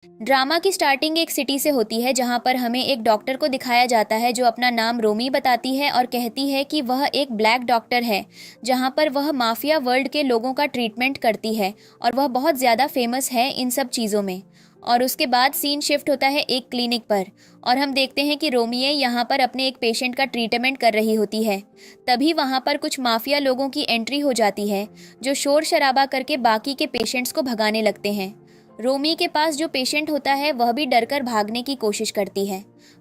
Drama की starting एक city से होती है जहां पर हमें एक डॉक्टर को दिखाया जाता है जो अपना नाम रोमी बताती है और कहती है कि वह एक ब्लैक डॉक्टर है जहां पर वह माफिया वर्ल्ड के लोगों का ट्रीटमेंट करती है और वह बहुत ज़्यादा फेमस है इन सब चीज़ों में। और उसके बाद सीन शिफ्ट होता है एक क्लिनिक पर और हम देखते हैं कि रोमिये यहाँ पर अपने एक पेशेंट का ट्रीटमेंट कर रही होती है। तभी वहाँ पर कुछ माफिया लोगों की एंट्री हो जाती है जो शोर शराबा करके बाकी के पेशेंट्स को भगाने लगते हैं। रोमी के पास जो पेशेंट होता है वह भी डरकर भागने की कोशिश करती है,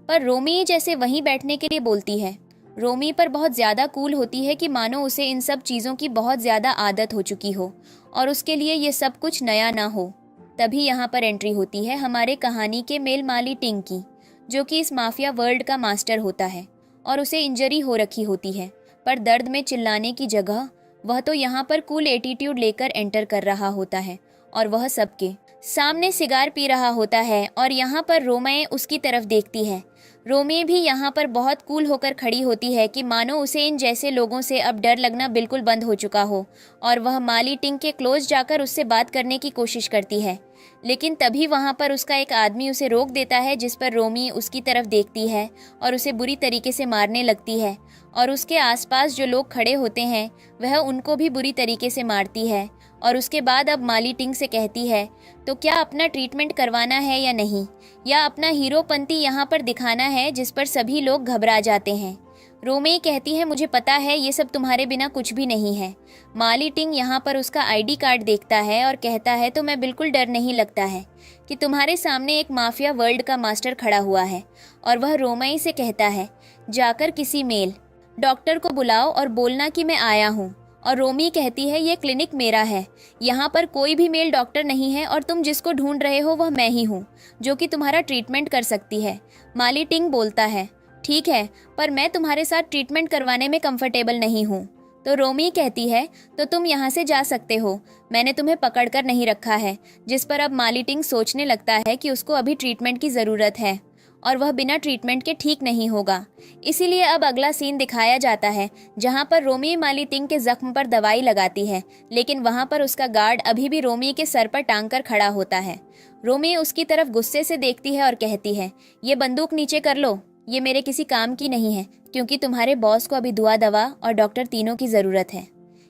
पर रोमी जैसे वहीं बैठने के लिए बोलती है। रोमी पर बहुत ज़्यादा कूल होती है कि मानो उसे इन सब चीज़ों की बहुत ज़्यादा आदत हो चुकी हो और उसके लिए ये सब कुछ नया ना हो। तभी यहाँ पर एंट्री होती है हमारे कहानी के मेल माली टिंग की, जो कि इस माफिया वर्ल्ड का मास्टर होता है और उसे इंजरी हो रखी होती है, पर दर्द में चिल्लाने की जगह वह तो यहाँ पर कूल एटीट्यूड लेकर एंटर कर रहा होता है और वह सबके सामने सिगार पी रहा होता है और यहाँ पर रोमे उसकी तरफ देखती है। रोमे भी यहाँ पर बहुत कूल होकर खड़ी होती है कि मानो उसे इन जैसे लोगों से अब डर लगना बिल्कुल बंद हो चुका हो और वह माली टिंग के क्लोज जाकर उससे बात करने की कोशिश करती है। लेकिन तभी वहाँ पर उसका एक आदमी उसे रोक देता है, जिस पर रोमी उसकी तरफ देखती है और उसे बुरी तरीके से मारने लगती है और उसके आसपास जो लोग खड़े होते हैं वह उनको भी बुरी तरीके से मारती है। और उसके बाद अब माली टिंग से कहती है, तो क्या अपना ट्रीटमेंट करवाना है या नहीं, या अपना हीरोपंती यहाँ पर दिखाना है जिस पर सभी लोग घबरा जाते हैं। रोमे कहती है, मुझे पता है ये सब तुम्हारे बिना कुछ भी नहीं है। माली टिंग यहाँ पर उसका आईडी कार्ड देखता है और कहता है, तो मैं बिल्कुल डर नहीं लगता है कि तुम्हारे सामने एक माफिया वर्ल्ड का मास्टर खड़ा हुआ है। और वह रोमे से कहता है, जाकर किसी मेल डॉक्टर को बुलाओ और बोलना कि मैं आया हूँ। और रोमी कहती है, ये क्लिनिक मेरा है, यहाँ पर कोई भी मेल डॉक्टर नहीं है और तुम जिसको ढूंढ रहे हो वह मैं ही हूँ जो कि तुम्हारा ट्रीटमेंट कर सकती है। माली टिंग बोलता है, ठीक है, पर मैं तुम्हारे साथ ट्रीटमेंट करवाने में कंफर्टेबल नहीं हूँ। तो रोमी कहती है, तो तुम यहाँ से जा सकते हो, मैंने तुम्हें पकड़ कर नहीं रखा है। जिस पर अब माली टिंग सोचने लगता है कि उसको अभी ट्रीटमेंट की ज़रूरत है और वह बिना ट्रीटमेंट के ठीक नहीं होगा। इसीलिए अब अगला सीन दिखाया जाता है जहां पर रोमी माली टिंग के जख्म पर दवाई लगाती है, लेकिन वहां पर उसका गार्ड अभी भी रोमी के सर पर टांग कर खड़ा होता है। रोमी उसकी तरफ गुस्से से देखती है और कहती है, ये बंदूक नीचे कर लो, ये मेरे किसी काम की नहीं है, क्योंकि तुम्हारे बॉस को अभी दुआ दवा और डॉक्टर तीनों की ज़रूरत है।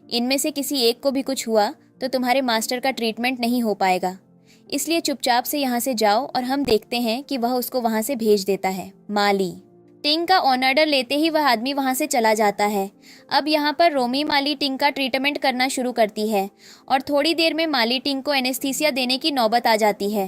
इनमें से किसी एक को भी कुछ हुआ तो तुम्हारे मास्टर का ट्रीटमेंट नहीं हो पाएगा, इसलिए चुपचाप से यहाँ से जाओ। और हम देखते हैं कि वह उसको वहाँ से भेज देता है। माली टिंग का ऑन ऑर्डर लेते ही वह आदमी वहाँ से चला जाता है। अब यहाँ पर रोमी माली टिंग का ट्रीटमेंट करना शुरू करती है और थोड़ी देर में माली टिंग को एनेस्थीसिया देने की नौबत आ जाती है।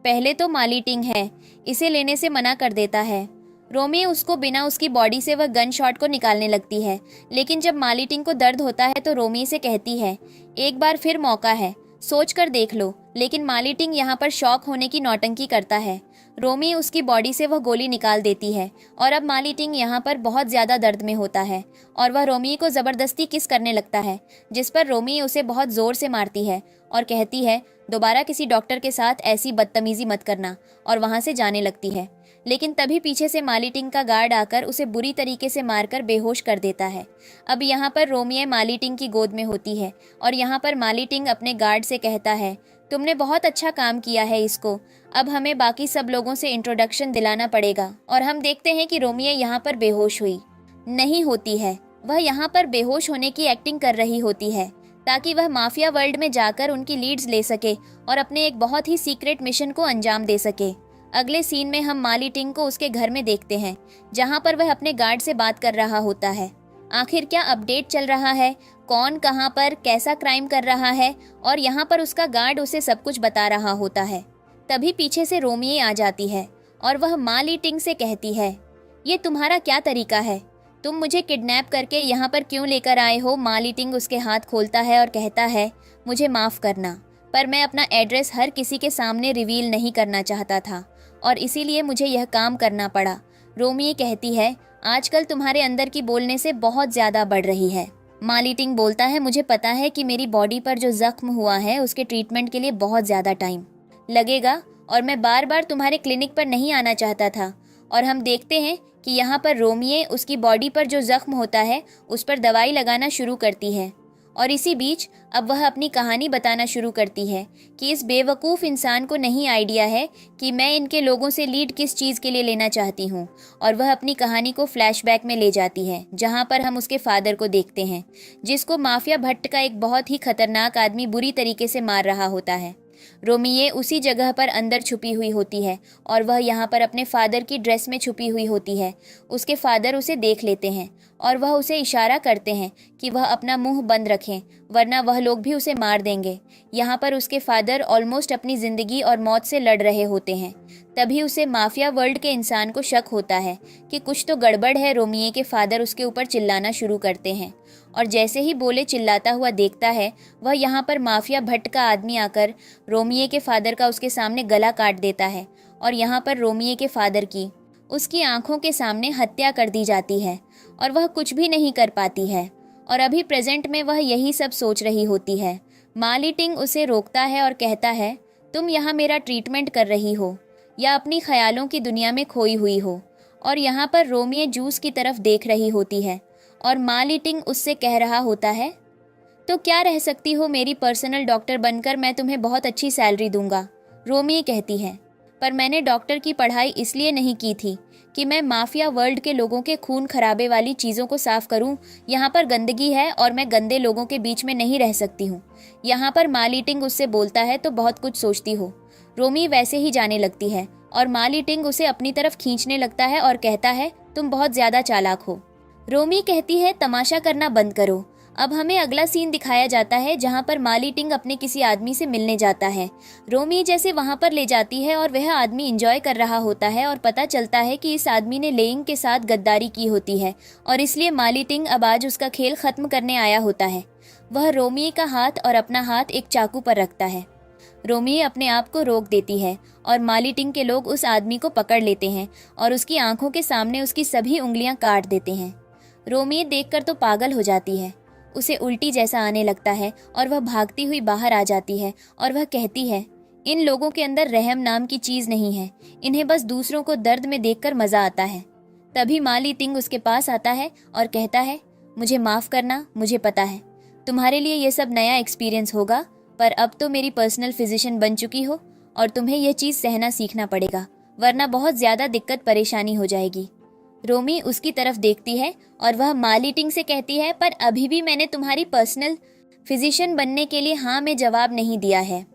पहले तो माली टिंग है इसे लेने से मना कर देता है। रोमी उसको बिना उसकी बॉडी से वह गन शॉट को निकालने लगती है, लेकिन जब माली टिंग को दर्द होता है तो रोमी से कहती है, एक बार फिर मौका है, सोच कर देख लो। लेकिन माली टिंग यहाँ पर शॉक होने की नौटंकी करता है। रोमी उसकी बॉडी से वह गोली निकाल देती है और अब माली टिंग यहाँ पर बहुत ज़्यादा दर्द में होता है और वह रोमी को ज़बरदस्ती किस करने लगता है, जिस पर रोमी उसे बहुत ज़ोर से मारती है और कहती है, दोबारा किसी डॉक्टर के साथ ऐसी बदतमीज़ी मत करना, और वहाँ से जाने लगती है। लेकिन तभी पीछे से माली टिंग का गार्ड आकर उसे बुरी तरीके से मारकर बेहोश कर देता है। अब यहाँ पर रोमिये माली टिंग की गोद में होती है और यहाँ पर माली टिंग अपने गार्ड से कहता है, तुमने बहुत अच्छा काम किया है इसको, अब हमें बाकी सब लोगों से इंट्रोडक्शन दिलाना पड़ेगा। और हम देखते हैं कि रोमिये यहाँ पर बेहोश हुई नहीं होती है, वह यहाँ पर बेहोश होने की एक्टिंग कर रही होती है ताकि वह माफिया वर्ल्ड में जाकर उनकी लीड्स ले सके और अपने एक बहुत ही सीक्रेट मिशन को अंजाम दे सके। अगले सीन में हम माली टिंग को उसके घर में देखते हैं जहां पर वह अपने गार्ड से बात कर रहा होता है। आखिर क्या अपडेट चल रहा है, कौन कहां पर कैसा क्राइम कर रहा है, और यहाँ पर उसका गार्ड उसे सब कुछ बता रहा होता है। तभी पीछे से रोमिये आ जाती है और वह माली टिंग से कहती है, ये तुम्हारा क्या तरीका है, तुम मुझे किडनैप करके यहाँ पर क्यों लेकर आए हो। माली टिंग उसके हाथ खोलता है और कहता है, मुझे माफ़ करना, पर मैं अपना एड्रेस हर किसी के सामने रिवील नहीं करना चाहता था और इसीलिए मुझे यह काम करना पड़ा। रोमिये कहती है, आजकल तुम्हारे अंदर की बोलने से बहुत ज़्यादा बढ़ रही है। माली टिंग बोलता है, मुझे पता है कि मेरी बॉडी पर जो जख्म हुआ है उसके ट्रीटमेंट के लिए बहुत ज़्यादा टाइम लगेगा और मैं बार बार तुम्हारे क्लिनिक पर नहीं आना चाहता था। और हम देखते हैं कि यहाँ पर रोमिये उसकी बॉडी पर जो जख्म होता है उस पर दवाई लगाना शुरू करती है और इसी बीच अब वह अपनी कहानी बताना शुरू करती है कि इस बेवकूफ़ इंसान को नहीं आइडिया है कि मैं इनके लोगों से लीड किस चीज़ के लिए लेना चाहती हूँ। और वह अपनी कहानी को फ्लैशबैक में ले जाती है, जहाँ पर हम उसके फादर को देखते हैं, जिसको माफिया भट्ट का एक बहुत ही खतरनाक आदमी बुरी तरीके से मार रहा होता है। रोमिये उसी जगह पर अंदर छुपी हुई होती है और वह यहाँ पर अपने फादर की ड्रेस में छुपी हुई होती है। उसके फादर उसे देख लेते हैं और वह उसे इशारा करते हैं कि वह अपना मुंह बंद रखें, वरना वह लोग भी उसे मार देंगे। यहाँ पर उसके फादर ऑलमोस्ट अपनी ज़िंदगी और मौत से लड़ रहे होते हैं। तभी उसे माफिया वर्ल्ड के इंसान को शक होता है कि कुछ तो गड़बड़ है। रोमिये के फादर उसके ऊपर चिल्लाना शुरू करते हैं और जैसे ही बोले चिल्लाता हुआ देखता है, वह यहाँ पर माफिया भट्ट का आदमी आकर रोमिये के फादर का उसके सामने गला काट देता है और यहाँ पर रोमिये के फादर की उसकी आंखों के सामने हत्या कर दी जाती है और वह कुछ भी नहीं कर पाती है। और अभी प्रेजेंट में वह यही सब सोच रही होती है। मा ली-टिंग उसे रोकता है और कहता है, तुम यहाँ मेरा ट्रीटमेंट कर रही हो या अपनी ख्यालों की दुनिया में खोई हुई हो। और यहाँ पर रोमिये जूस की तरफ देख रही होती है और मा ली-टिंग उससे कह रहा होता है, तो क्या रह सकती हो मेरी पर्सनल डॉक्टर बनकर, मैं तुम्हें बहुत अच्छी सैलरी दूंगा। रोमिये कहती है, पर मैंने डॉक्टर की पढ़ाई इसलिए नहीं की थी कि मैं माफिया वर्ल्ड के लोगों के खून खराबे वाली चीज़ों को साफ करूं। यहाँ पर गंदगी है और मैं गंदे लोगों के बीच में नहीं रह सकती हूँ। यहाँ पर मा ली-टिंग उससे बोलता है, तो बहुत कुछ सोचती हो। रोमी वैसे ही जाने लगती है और मा ली-टिंग उसे अपनी तरफ खींचने लगता है और कहता है, तुम बहुत ज़्यादा चालाक हो। रोमी कहती है, तमाशा करना बंद करो। अब हमें अगला सीन दिखाया जाता है जहाँ पर मा ली-टिंग अपने किसी आदमी से मिलने जाता है। रोमी जैसे वहाँ पर ले जाती है और वह आदमी एंजॉय कर रहा होता है और पता चलता है कि इस आदमी ने लेइंग के साथ गद्दारी की होती है और इसलिए मा ली-टिंग अब आज उसका खेल खत्म करने आया होता है। वह रोमी का हाथ और अपना हाथ एक चाकू पर रखता है। रोमी अपने आप को रोक देती है और मा ली-टिंग के लोग उस आदमी को पकड़ लेते हैं और उसकी आंखों के सामने उसकी सभी उंगलियां काट देते हैं। रोमी देखकर तो पागल हो जाती है, उसे उल्टी जैसा आने लगता है और वह भागती हुई बाहर आ जाती है और वह कहती है, इन लोगों के अंदर रहम नाम की चीज़ नहीं है, इन्हें बस दूसरों को दर्द में देखकर मज़ा आता है। तभी मा ली-टिंग उसके पास आता है और कहता है, मुझे माफ़ करना, मुझे पता है तुम्हारे लिए ये सब नया एक्सपीरियंस होगा, पर अब तो मेरी पर्सनल फिजिशियन बन चुकी हो और तुम्हें यह चीज़ सहना सीखना पड़ेगा, वरना बहुत ज़्यादा दिक्कत परेशानी हो जाएगी। रोमी उसकी तरफ देखती है और वह मा ली-टिंग से कहती है, पर अभी भी मैंने तुम्हारी पर्सनल फिजिशियन बनने के लिए हाँ में जवाब नहीं दिया है।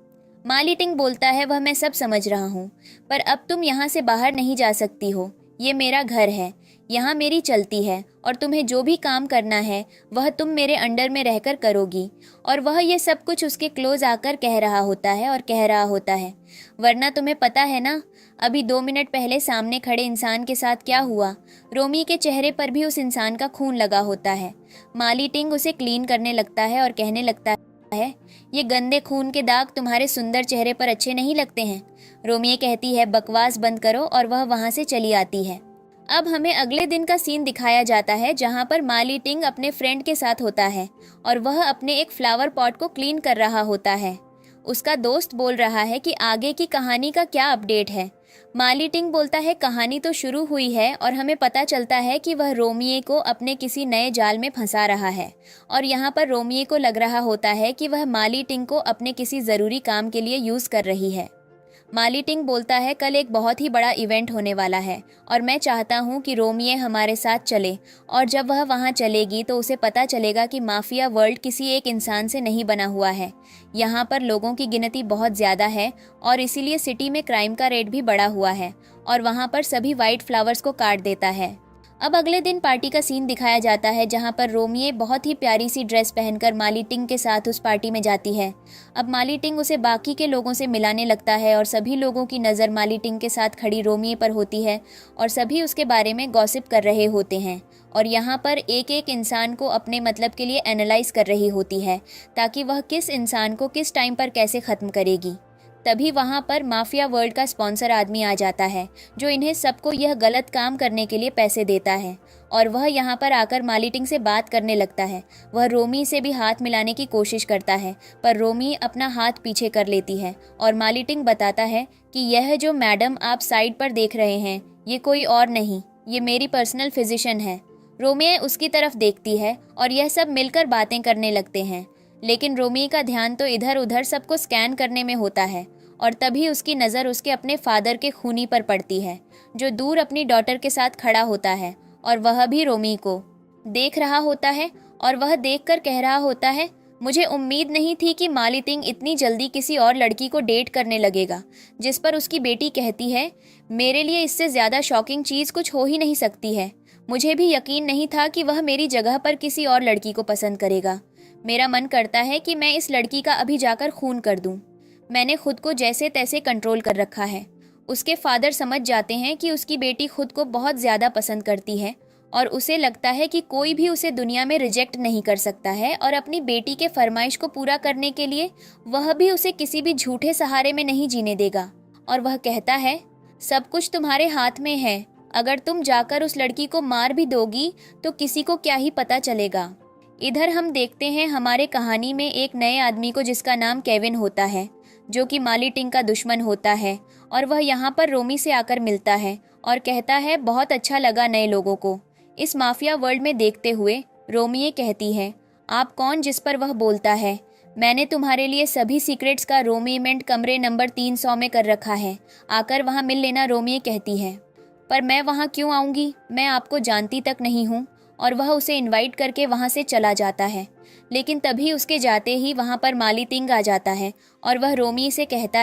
मा ली-टिंग बोलता है, वह मैं सब समझ रहा हूँ, पर अब तुम यहाँ से बाहर नहीं जा सकती हो। ये मेरा घर है, यहाँ मेरी चलती है और तुम्हें जो भी काम करना है वह तुम मेरे अंडर में रहकर करोगी। और वह ये सब कुछ उसके क्लोज आकर कह रहा होता है और कह रहा होता है, वरना तुम्हें पता है ना अभी 2 मिनट पहले सामने खड़े इंसान के साथ क्या हुआ। रोमी के चेहरे पर भी उस इंसान का खून लगा होता है। मा ली-टिंग उसे क्लीन करने लगता है और कहने लगता है, ये गंदे खून के दाग तुम्हारे सुंदर चेहरे पर अच्छे नहीं लगते हैं। रोमी कहती है, बकवास बंद करो, और वह वहाँ से चली आती है। अब हमें अगले दिन का सीन दिखाया जाता है जहाँ पर मा ली-टिंग अपने फ्रेंड के साथ होता है और वह अपने एक फ्लावर पॉट को क्लीन कर रहा होता है। उसका दोस्त बोल रहा है कि आगे की कहानी का क्या अपडेट है। मा ली-टिंग बोलता है, कहानी तो शुरू हुई है और हमें पता चलता है कि वह रोमिये को अपने किसी नए जाल में फंसा रहा है। और यहाँ पर रोमिये को लग रहा होता है कि वह मा ली-टिंग को अपने किसी ज़रूरी काम के लिए यूज़ कर रही है। मा ली-टिंग बोलता है, कल एक बहुत ही बड़ा इवेंट होने वाला है और मैं चाहता हूँ कि रोमिये हमारे साथ चले, और जब वह वहाँ चलेगी तो उसे पता चलेगा कि माफिया वर्ल्ड किसी एक इंसान से नहीं बना हुआ है। यहाँ पर लोगों की गिनती बहुत ज़्यादा है और इसीलिए सिटी में क्राइम का रेट भी बढ़ा हुआ है और वहाँ पर सभी वाइट फ्लावर्स को काट देता है। अब अगले दिन पार्टी का सीन दिखाया जाता है जहाँ पर रोमिये बहुत ही प्यारी सी ड्रेस पहनकर मा ली-टिंग के साथ उस पार्टी में जाती है। अब मा ली-टिंग उसे बाकी के लोगों से मिलाने लगता है और सभी लोगों की नज़र मा ली-टिंग के साथ खड़ी रोमिये पर होती है और सभी उसके बारे में गॉसिप कर रहे होते हैं और यहाँ पर एक एक इंसान को अपने मतलब के लिए एनालाइज कर रही होती है ताकि वह किस इंसान को किस टाइम पर कैसे ख़त्म करेगी। तभी वहाँ पर माफिया वर्ल्ड का स्पॉन्सर आदमी आ जाता है जो इन्हें सबको यह गलत काम करने के लिए पैसे देता है और वह यहाँ पर आकर मा ली-टिंग से बात करने लगता है। वह रोमी से भी हाथ मिलाने की कोशिश करता है पर रोमी अपना हाथ पीछे कर लेती है और मा ली-टिंग बताता है कि यह जो मैडम आप साइड पर देख रहे हैं ये कोई और नहीं, ये मेरी पर्सनल फिजिशियन है। रोमी उसकी तरफ देखती है और यह सब मिलकर बातें करने लगते हैं, लेकिन रोमी का ध्यान तो इधर उधर सबको स्कैन करने में होता है और तभी उसकी नज़र उसके अपने फादर के खूनी पर पड़ती है, जो दूर अपनी डॉटर के साथ खड़ा होता है और वह भी रोमी को देख रहा होता है और वह देखकर कह रहा होता है, मुझे उम्मीद नहीं थी कि माली तिंग इतनी जल्दी किसी और लड़की को डेट करने लगेगा। जिस पर उसकी बेटी कहती है, मेरे लिए इससे ज़्यादा शॉकिंग चीज़ कुछ हो ही नहीं सकती है। मुझे भी यकीन नहीं था कि वह मेरी जगह पर किसी और लड़की को पसंद करेगा। मेरा मन करता है कि मैं इस लड़की का अभी जाकर खून कर दूं। मैंने खुद को जैसे तैसे कंट्रोल कर रखा है। उसके फादर समझ जाते हैं कि उसकी बेटी खुद को बहुत ज़्यादा पसंद करती है और उसे लगता है कि कोई भी उसे दुनिया में रिजेक्ट नहीं कर सकता है और अपनी बेटी के फरमाइश को पूरा करने के लिए वह भी उसे किसी भी झूठे सहारे में नहीं जीने देगा। और वह कहता है, सब कुछ तुम्हारे हाथ में है। अगर तुम जाकर उस लड़की को मार भी दोगी तो किसी को क्या ही पता चलेगा। इधर हम देखते हैं हमारे कहानी में एक नए आदमी को जिसका नाम केविन होता है, जो कि माली टिंग का दुश्मन होता है और वह यहाँ पर रोमी से आकर मिलता है और कहता है, बहुत अच्छा लगा नए लोगों को इस माफिया वर्ल्ड में देखते हुए। रोमी ये कहती है, आप कौन? जिस पर वह बोलता है, मैंने तुम्हारे लिए सभी सीक्रेट्स का रोमीमेंट कमरे नंबर 300 में कर रखा है, आकर वहाँ मिल लेना। रोमी ये कहती है, पर मैं वहाँ क्यों आऊँगी? मैं आपको जानती तक नहीं हूँ। और वह उसे इनवाइट करके वहाँ से चला जाता है, लेकिन तभी उसके जाते ही वहाँ पर माली तिंग आ जाता है और वह रोमी से कहता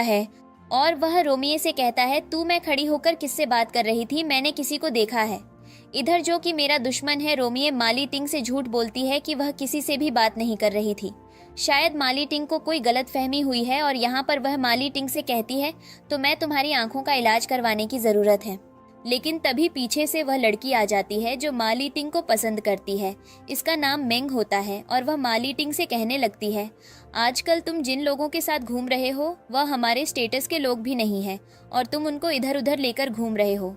है, तू मैं खड़ी होकर किससे बात कर रही थी? मैंने किसी को देखा है। इधर जो कि मेरा दुश्मन है रोमी माली टिंग से झूठ बोलती है कि वह किसी से भी बात नहीं कर रही थी। शायद माली टिंग को कोई गलत फहमी हुई है और यहाँ पर वह माली टिंग से कहती है, तो मैं तुम्हारी आंखों का इलाज करवाने की ज़रूरत है। लेकिन तभी पीछे से वह लड़की आ जाती है जो माली टिंग को पसंद करती है। इसका नाम मेंग होता है और वह माली टिंग से कहने लगती है, आजकल तुम जिन लोगों के साथ घूम रहे हो वह हमारे स्टेटस के लोग भी नहीं हैं और तुम उनको इधर उधर लेकर घूम रहे हो।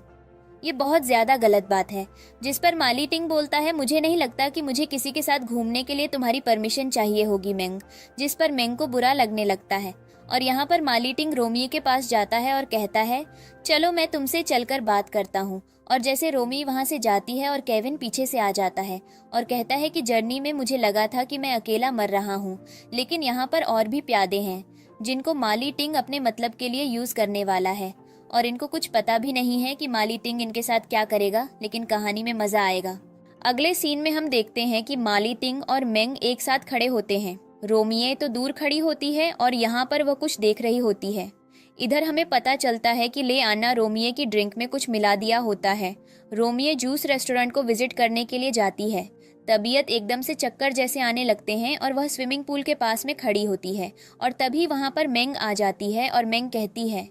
ये बहुत ज़्यादा गलत बात है। जिस पर माली टिंग बोलता है, मुझे नहीं लगता कि मुझे किसी के साथ घूमने के लिए तुम्हारी परमिशन चाहिए होगी मेंग। जिस पर मेंग को बुरा लगने लगता है और यहाँ पर माली टिंग रोमी के पास जाता है और कहता है, चलो मैं तुमसे चलकर बात करता हूँ। और जैसे रोमी वहाँ से जाती है और केविन पीछे से आ जाता है और कहता है कि जर्नी में मुझे लगा था कि मैं अकेला मर रहा हूँ, लेकिन यहाँ पर और भी प्यादे हैं जिनको माली टिंग अपने मतलब के लिए यूज़ करने वाला है और इनको कुछ पता भी नहीं है कि माली टिंग इनके साथ क्या करेगा, लेकिन कहानी में मज़ा आएगा। अगले सीन में हम देखते हैं कि माली टिंग और मेंग एक साथ खड़े होते हैं। रोमिये तो दूर खड़ी होती है और यहाँ पर वह कुछ देख रही होती है। इधर हमें पता चलता है कि ले आना रोमिये की ड्रिंक में कुछ मिला दिया होता है। रोमिये जूस रेस्टोरेंट को विजिट करने के लिए जाती है। तबीयत एकदम से चक्कर जैसे आने लगते हैं और वह स्विमिंग पूल के पास में खड़ी होती है और तभी वहाँ पर मेंग आ जाती है और मेंग कहती है,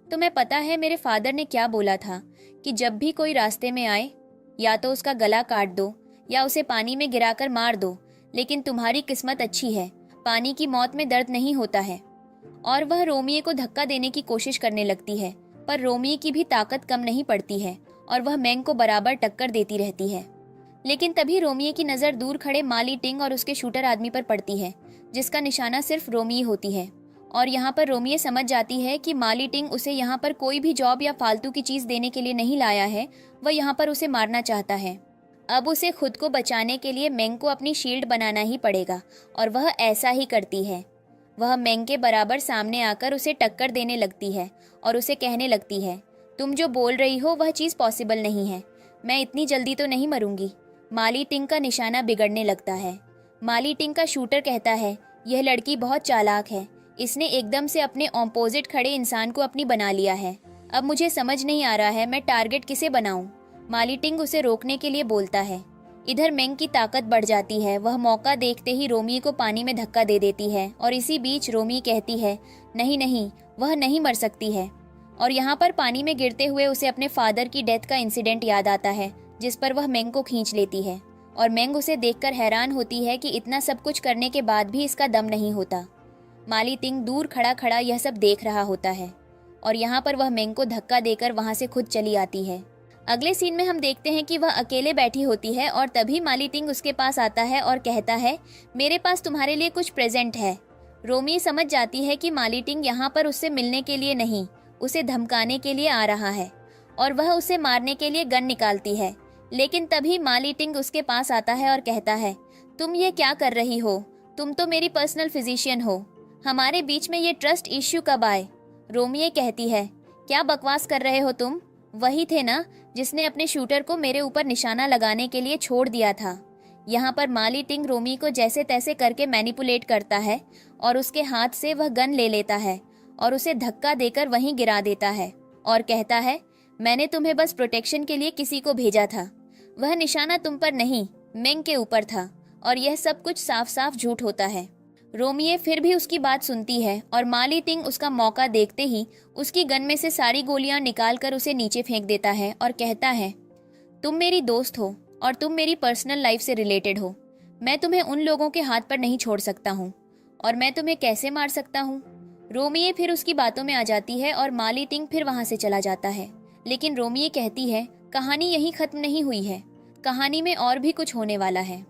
तुम्हें पता है मेरे फादर ने क्या बोला था कि जब भी कोई रास्ते में आए या तो उसका गला काट दो या उसे पानी में गिराकर मार दो, लेकिन तुम्हारी किस्मत अच्छी है, पानी की मौत में दर्द नहीं होता है। और वह रोमिये को धक्का देने की कोशिश करने लगती है, पर रोमिये की भी ताकत कम नहीं पड़ती है और वह मेंग को बराबर टक्कर देती रहती है। लेकिन तभी रोमिये की नज़र दूर खड़े माली टिंग और उसके शूटर आदमी पर पड़ती है, जिसका निशाना सिर्फ रोमिये होती है। और यहाँ पर रोमिये समझ जाती है कि माली टिंग उसे यहाँ पर कोई भी जॉब या फालतू की चीज़ देने के लिए नहीं लाया है, वह यहाँ पर उसे मारना चाहता है। अब उसे खुद को बचाने के लिए मेंग को अपनी शील्ड बनाना ही पड़ेगा और वह ऐसा ही करती है। वह मेंग के बराबर सामने आकर उसे टक्कर देने लगती है और उसे कहने लगती है, तुम जो बोल रही हो वह चीज़ पॉसिबल नहीं है, मैं इतनी जल्दी तो नहीं मरूंगी। माली टिंग का निशाना बिगड़ने लगता है। माली टिंग का शूटर कहता है, यह लड़की बहुत चालाक है, इसने एकदम से अपने ऑपोजिट खड़े इंसान को अपनी बना लिया है। अब मुझे समझ नहीं आ रहा है मैं टारगेट किसे बनाऊं। माली टिंग उसे रोकने के लिए बोलता है। इधर मेंग की ताकत बढ़ जाती है। वह मौका देखते ही रोमी को पानी में धक्का दे देती है और इसी बीच रोमी कहती है, नहीं नहीं, वह नहीं मर सकती है। और यहाँ पर पानी में गिरते हुए उसे अपने फादर की डेथ का इंसिडेंट याद आता है, जिस पर वह मेंग को खींच लेती है और मेंग उसे देखकर हैरान होती है कि इतना सब कुछ करने के बाद भी इसका दम नहीं होता। माली टिंग दूर खड़ा खड़ा यह सब देख रहा होता है और यहाँ पर वह मेंग को धक्का देकर वहाँ से खुद चली आती है। अगले सीन में हम देखते हैं कि वह अकेले बैठी होती है और तभी माली टिंग उसके पास आता है और कहता है, मेरे पास तुम्हारे लिए कुछ प्रेजेंट है। रोमी समझ जाती है कि माली टिंग यहाँ पर उससे मिलने के लिए नहीं, उसे धमकाने के लिए आ रहा है और वह उसे मारने के लिए गन निकालती है। लेकिन तभी माली टिंग उसके पास आता है और कहता है, तुम ये क्या कर रही हो? तुम तो मेरी पर्सनल फिजिशियन हो। हमारे बीच में ये ट्रस्ट इश्यू कब आए? रोमियो कहती है, क्या बकवास कर रहे हो तुम? वही थे ना जिसने अपने शूटर को मेरे ऊपर निशाना लगाने के लिए छोड़ दिया था। यहाँ पर माली टिंग रोमी को जैसे तैसे करके मैनिपुलेट करता है और उसके हाथ से वह गन ले लेता है और उसे धक्का देकर वहीं गिरा देता है और कहता है, मैंने तुम्हें बस प्रोटेक्शन के लिए किसी को भेजा था। वह निशाना तुम पर नहीं, मेंग के ऊपर था और यह सब कुछ साफ साफ झूठ होता है। रोमिये फिर भी उसकी बात सुनती है और माली टिंग उसका मौका देखते ही उसकी गन में से सारी गोलियां निकालकर उसे नीचे फेंक देता है और कहता है, तुम मेरी दोस्त हो और तुम मेरी पर्सनल लाइफ से रिलेटेड हो। मैं तुम्हें उन लोगों के हाथ पर नहीं छोड़ सकता हूँ और मैं तुम्हें कैसे मार सकता हूँ? रोमिये फिर उसकी बातों में आ जाती है और माली टिंग फिर वहां से चला जाता है। लेकिन रोमिये कहती है, कहानी यहीं खत्म नहीं हुई है, कहानी में और भी कुछ होने वाला है।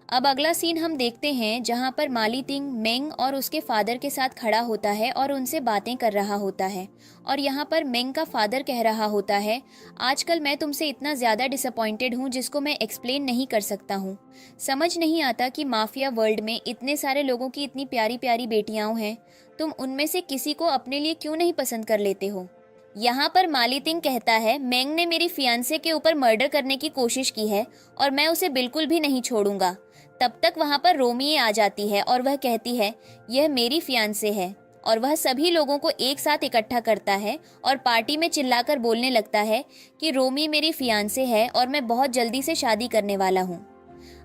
अब अगला सीन हम देखते हैं जहां पर माली टिंग मेंग और उसके फादर के साथ खड़ा होता है और उनसे बातें कर रहा होता है और यहाँ पर मेंग का फादर कह रहा होता है, आजकल मैं तुमसे इतना ज़्यादा डिसअपॉइंटेड हूँ जिसको मैं एक्सप्लेन नहीं कर सकता हूँ। समझ नहीं आता कि माफिया वर्ल्ड में इतने सारे लोगों की इतनी प्यारी प्यारी बेटियाँ हैं, तुम उनमें से किसी को अपने लिए क्यों नहीं पसंद कर लेते हो। यहाँ पर माली टिंग कहता है, मेंग ने मेरी फियांसे के ऊपर मर्डर करने की कोशिश की है और मैं उसे बिल्कुल भी नहीं छोड़ूंगा। तब तक वहाँ पर रोमिये आ जाती है और वह कहती है, यह मेरी फियांसे है और वह सभी लोगों को एक साथ इकट्ठा करता है और पार्टी में चिल्लाकर बोलने लगता है कि रोमी मेरी फियांसे है और मैं बहुत जल्दी से शादी करने वाला हूँ।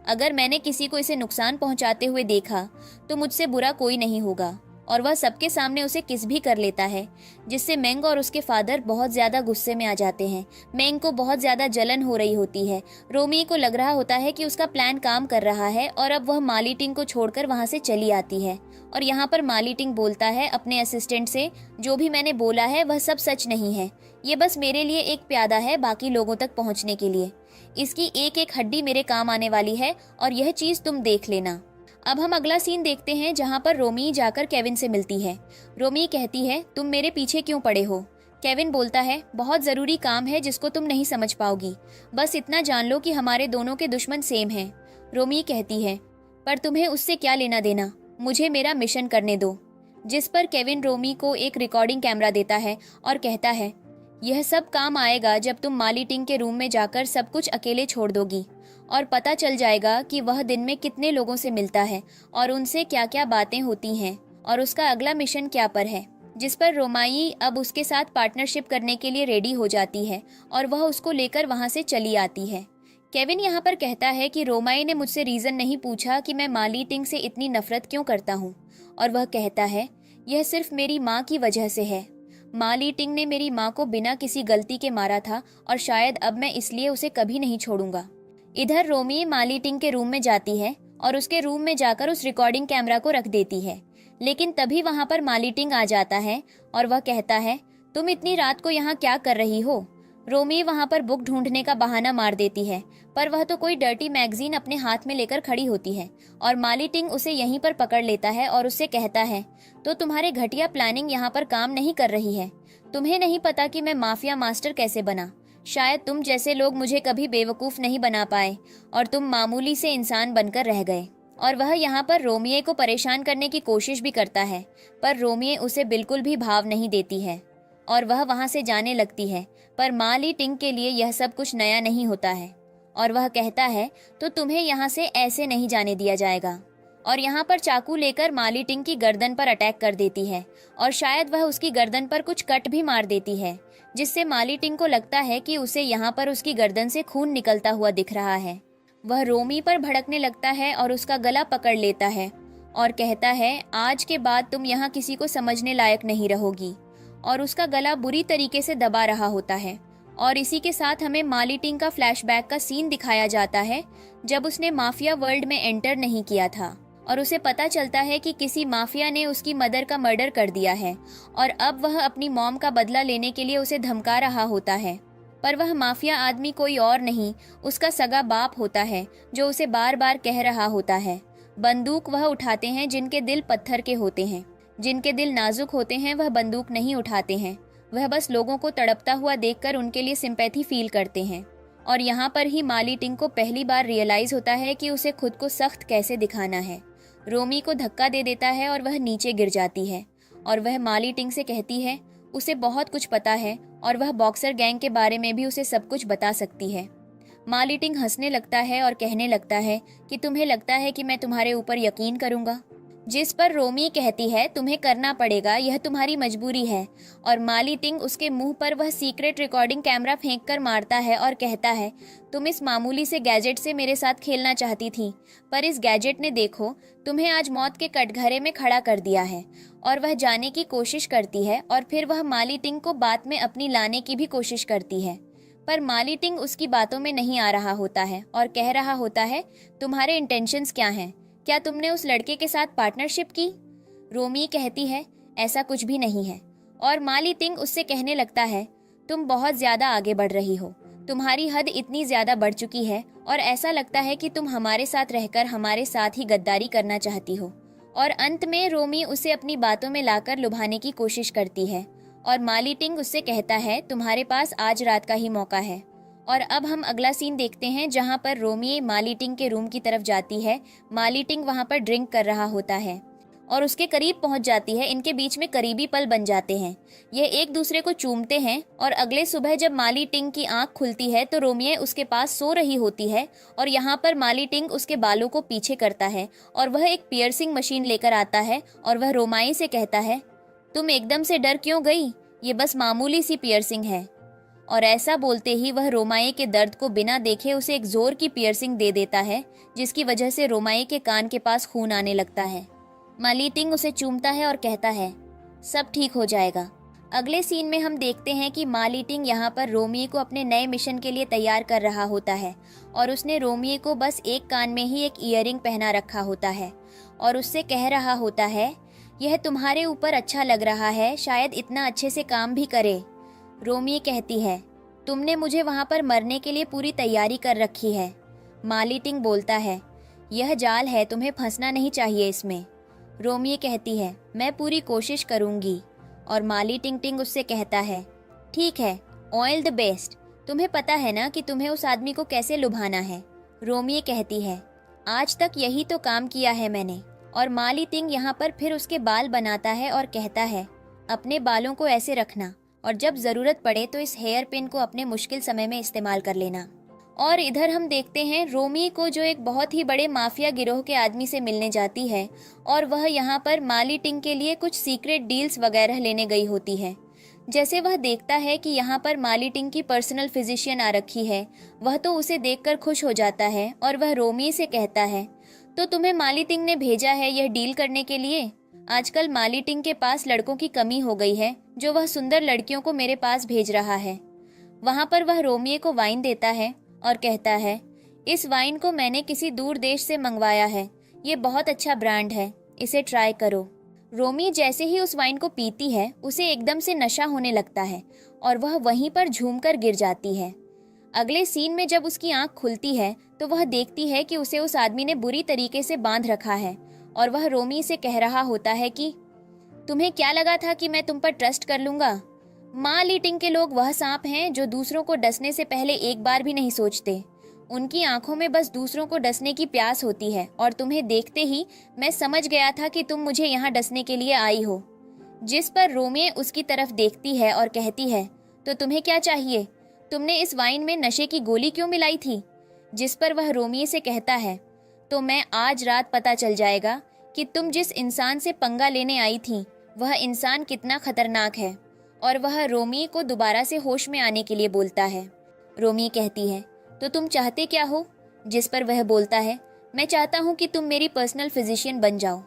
अगर मैंने किसी को इसे नुकसान पहुँचाते हुए देखा तो मुझसे बुरा कोई नहीं होगा। और वह सबके सामने उसे किस भी कर लेता है, जिससे मेंग और उसके फादर बहुत ज्यादा गुस्से में आ जाते हैं। मेंग को बहुत ज्यादा जलन हो रही होती है। रोमी को लग रहा होता है कि उसका प्लान काम कर रहा है और अब वह माली टिंग को छोड़कर वहां से चली आती है। और यहाँ पर माली टिंग बोलता है अपने असिस्टेंट से, जो भी मैंने बोला है वह सब सच नहीं है, ये बस मेरे लिए एक प्यादा है बाकी लोगों तक पहुँचने के लिए। इसकी एक एक हड्डी मेरे काम आने वाली है और यह चीज तुम देख लेना। अब हम अगला सीन देखते हैं जहां पर रोमी जाकर केविन से मिलती है। रोमी कहती है, तुम मेरे पीछे क्यों पड़े हो? केविन बोलता है, बहुत जरूरी काम है जिसको तुम नहीं समझ पाओगी, बस इतना जान लो कि हमारे दोनों के दुश्मन सेम हैं। रोमी कहती है, पर तुम्हें उससे क्या लेना देना, मुझे मेरा मिशन करने दो। जिस पर केविन रोमी को एक रिकॉर्डिंग कैमरा देता है और कहता है, यह सब काम आएगा जब तुम माली टिंग के रूम में जाकर सब कुछ अकेले छोड़ दोगी और पता चल जाएगा कि वह दिन में कितने लोगों से मिलता है और उनसे क्या क्या बातें होती हैं और उसका अगला मिशन क्या पर है। जिस पर रोमाई अब उसके साथ पार्टनरशिप करने के लिए रेडी हो जाती है और वह उसको लेकर वहां से चली आती है। केविन यहाँ पर कहता है कि रोमाई ने मुझसे रीजन नहीं पूछा कि मैं माली टिंग से इतनी नफरत क्यों करता हूँ, और वह कहता है, यह सिर्फ मेरी माँ की वजह से है। माली टिंग ने मेरी माँ को बिना किसी गलती के मारा था और शायद अब मैं इसलिए उसे कभी नहीं छोड़ूंगा। इधर रोमी माली टिंग के रूम में जाती है और उसके रूम में जाकर उस रिकॉर्डिंग कैमरा को रख देती है। लेकिन तभी वहां पर माली टिंग आ जाता है और वह कहता है, तुम इतनी रात को यहाँ क्या कर रही हो? रोमी वहां पर बुक ढूंढने का बहाना मार देती है, पर वह तो कोई डर्टी मैगजीन अपने हाथ में लेकर खड़ी होती है और माली टिंग उसे यहीं पर पकड़ लेता है और उससे कहता है, तो तुम्हारे घटिया प्लानिंग यहाँ पर काम नहीं कर रही है। तुम्हें नहीं पता कि मैं माफिया मास्टर कैसे बना। शायद तुम जैसे लोग मुझे कभी बेवकूफ नहीं बना पाए और तुम मामूली से इंसान बनकर रह गए। और वह यहाँ पर रोमिये को परेशान करने की कोशिश भी करता है, पर रोमिये उसे बिल्कुल भी भाव नहीं देती है और वह वहाँ से जाने लगती है। पर माली टिंग के लिए यह सब कुछ नया नहीं होता है और वह कहता है, तो तुम्हें यहाँ से ऐसे नहीं जाने दिया जाएगा। और यहाँ पर चाकू लेकर माली टिंग की गर्दन पर अटैक कर देती है और शायद वह उसकी गर्दन पर कुछ कट भी मार देती है, जिससे माली टिंग को लगता है कि उसे यहाँ पर उसकी गर्दन से खून निकलता हुआ दिख रहा है। वह रोमी पर भड़कने लगता है और उसका गला पकड़ लेता है और कहता है, आज के बाद तुम यहाँ किसी को समझने लायक नहीं रहोगी, और उसका गला बुरी तरीके से दबा रहा होता है। और इसी के साथ हमें माली टिंग का फ्लैशबैक का सीन दिखाया जाता है जब उसने माफिया वर्ल्ड में एंटर नहीं किया था और उसे पता चलता है कि किसी माफिया ने उसकी मदर का मर्डर कर दिया है और अब वह अपनी मॉम का बदला लेने के लिए उसे धमका रहा होता है। पर वह माफिया आदमी कोई और नहीं, उसका सगा बाप होता है जो उसे बार बार कह रहा होता है। बंदूक वह उठाते हैं जिनके दिल पत्थर के होते हैं, जिनके दिल नाजुक होते हैं वह बंदूक नहीं उठाते हैं। वह बस लोगों को तड़पता हुआ देखकर उनके लिए सिंपैथी फील करते हैं। और यहाँ पर ही माली टिंग को पहली बार रियलाइज होता है कि उसे खुद को सख्त कैसे दिखाना है। रोमी को धक्का दे देता है और वह नीचे गिर जाती है और वह माली टिंग से कहती है उसे बहुत कुछ पता है और वह बॉक्सर गैंग के बारे में भी उसे सब कुछ बता सकती है। माली टिंग हंसने लगता है और कहने लगता है कि तुम्हें लगता है कि मैं तुम्हारे ऊपर यकीन करूंगा, जिस पर रोमी कहती है तुम्हें करना पड़ेगा, यह तुम्हारी मजबूरी है। और माली टिंग उसके मुंह पर वह सीक्रेट रिकॉर्डिंग कैमरा फेंक कर मारता है और कहता है तुम इस मामूली से गैजेट से मेरे साथ खेलना चाहती थी, पर इस गैजेट ने देखो तुम्हें आज मौत के कटघरे में खड़ा कर दिया है। और वह जाने की कोशिश करती है और फिर वह माली टिंग को बात में अपनी लाने की भी कोशिश करती है, पर माली टिंग उसकी बातों में नहीं आ रहा होता है और कह रहा होता है तुम्हारे इंटेंशंस क्या हैं, क्या तुमने उस लड़के के साथ पार्टनरशिप की? रोमी कहती है ऐसा कुछ भी नहीं है। और माली टिंग उससे कहने लगता है तुम बहुत ज्यादा आगे बढ़ रही हो, तुम्हारी हद इतनी ज्यादा बढ़ चुकी है और ऐसा लगता है कि तुम हमारे साथ रहकर हमारे साथ ही गद्दारी करना चाहती हो। और अंत में रोमी उसे अपनी बातों में लाकर लुभाने की कोशिश करती है और माली टिंग उससे कहता है तुम्हारे पास आज रात का ही मौका है। और अब हम अगला सीन देखते हैं जहां पर रोमी माली टिंग के रूम की तरफ जाती है। माली टिंग वहां पर ड्रिंक कर रहा होता है और उसके करीब पहुंच जाती है। इनके बीच में करीबी पल बन जाते हैं, यह एक दूसरे को चूमते हैं। और अगले सुबह जब माली टिंग की आंख खुलती है तो रोमी उसके पास सो रही होती है और यहाँ पर माली टिंग उसके बालों को पीछे करता है और वह एक पियर्सिंग मशीन लेकर आता है और वह रोमाई से कहता है तुम एकदम से डर क्यों गई, ये बस मामूली सी पियर्सिंग है। और ऐसा बोलते ही वह रोमाई के दर्द को बिना देखे उसे एक जोर की पियर्सिंग दे देता है, जिसकी वजह से रोमाई के कान के पास खून आने लगता है। माली टिंग उसे चूमता है और कहता है सब ठीक हो जाएगा। अगले सीन में हम देखते हैं कि माली टिंग यहाँ पर रोमी को अपने नए मिशन के लिए तैयार कर रहा होता है और उसने रोमी को बस एक कान में ही एक ईयरिंग पहना रखा होता है और उससे कह रहा होता है यह तुम्हारे ऊपर अच्छा लग रहा है, शायद इतना अच्छे से काम भी करे। रोमी कहती है तुमने मुझे वहाँ पर मरने के लिए पूरी तैयारी कर रखी है। माली टिंग बोलता है यह जाल है, तुम्हें फंसना नहीं चाहिए इसमें। रोमी कहती है मैं पूरी कोशिश करूँगी। और माली टिंग उससे कहता है ठीक है, ऑल द बेस्ट, तुम्हें पता है ना कि तुम्हें उस आदमी को कैसे लुभाना है। रोमी कहती है आज तक यही तो काम किया है मैंने। और माली टिंग यहाँ पर फिर उसके बाल बनाता है और कहता है अपने बालों को ऐसे रखना और जब जरूरत पड़े तो इस हेयर पिन को अपने मुश्किल समय में इस्तेमाल कर लेना। और इधर हम देखते हैं रोमी को जो एक बहुत ही बड़े माफिया गिरोह के आदमी से मिलने जाती है और वह यहाँ पर माली टिंग के लिए कुछ सीक्रेट डील्स वगैरह लेने गई होती है। जैसे वह देखता है कि यहाँ पर माली टिंग की पर्सनल फिजिशियन आ रखी है, वह तो उसे देखकर खुश हो जाता है और वह रोमी से कहता है तो तुम्हें माली टिंग ने भेजा है यह डील करने के लिए। आजकल माली टिंग के पास लड़कों की कमी हो गई है, जो वह सुंदर लड़कियों को मेरे पास भेज रहा है। वहाँ पर वह रोमी को वाइन देता है और कहता है इस वाइन को मैंने किसी दूर देश से मंगवाया है, ये बहुत अच्छा ब्रांड है, इसे ट्राई करो। रोमी जैसे ही उस वाइन को पीती है उसे एकदम से नशा होने लगता है और वह वहीं पर झूमकर गिर जाती है। अगले सीन में जब उसकी आंख खुलती है तो वह देखती है कि उसे उस आदमी ने बुरी तरीके से बांध रखा है और वह रोमी से कह रहा होता है कि तुम्हें क्या लगा था कि मैं तुम पर ट्रस्ट कर लूंगा। माली टिंग के लोग वह सांप हैं जो दूसरों को डसने से पहले एक बार भी नहीं सोचते। उनकी आंखों में बस दूसरों को डसने की प्यास होती है और तुम्हें देखते ही मैं समझ गया था कि तुम मुझे यहाँ डसने के लिए आई हो। जिस पर रोमी उसकी तरफ देखती है और कहती है तो तुम्हें क्या चाहिए, तुमने इस वाइन में नशे की गोली क्यों मिलाई थी। जिस पर वह रोमी से कहता है तो मैं आज रात पता चल जाएगा कि तुम जिस इंसान से पंगा लेने आई थी वह इंसान कितना खतरनाक है। और वह रोमी को दोबारा से होश में आने के लिए बोलता है। रोमी कहती है तो तुम चाहते क्या हो। जिस पर वह बोलता है मैं चाहता हूँ कि तुम मेरी पर्सनल फिजिशियन बन जाओ।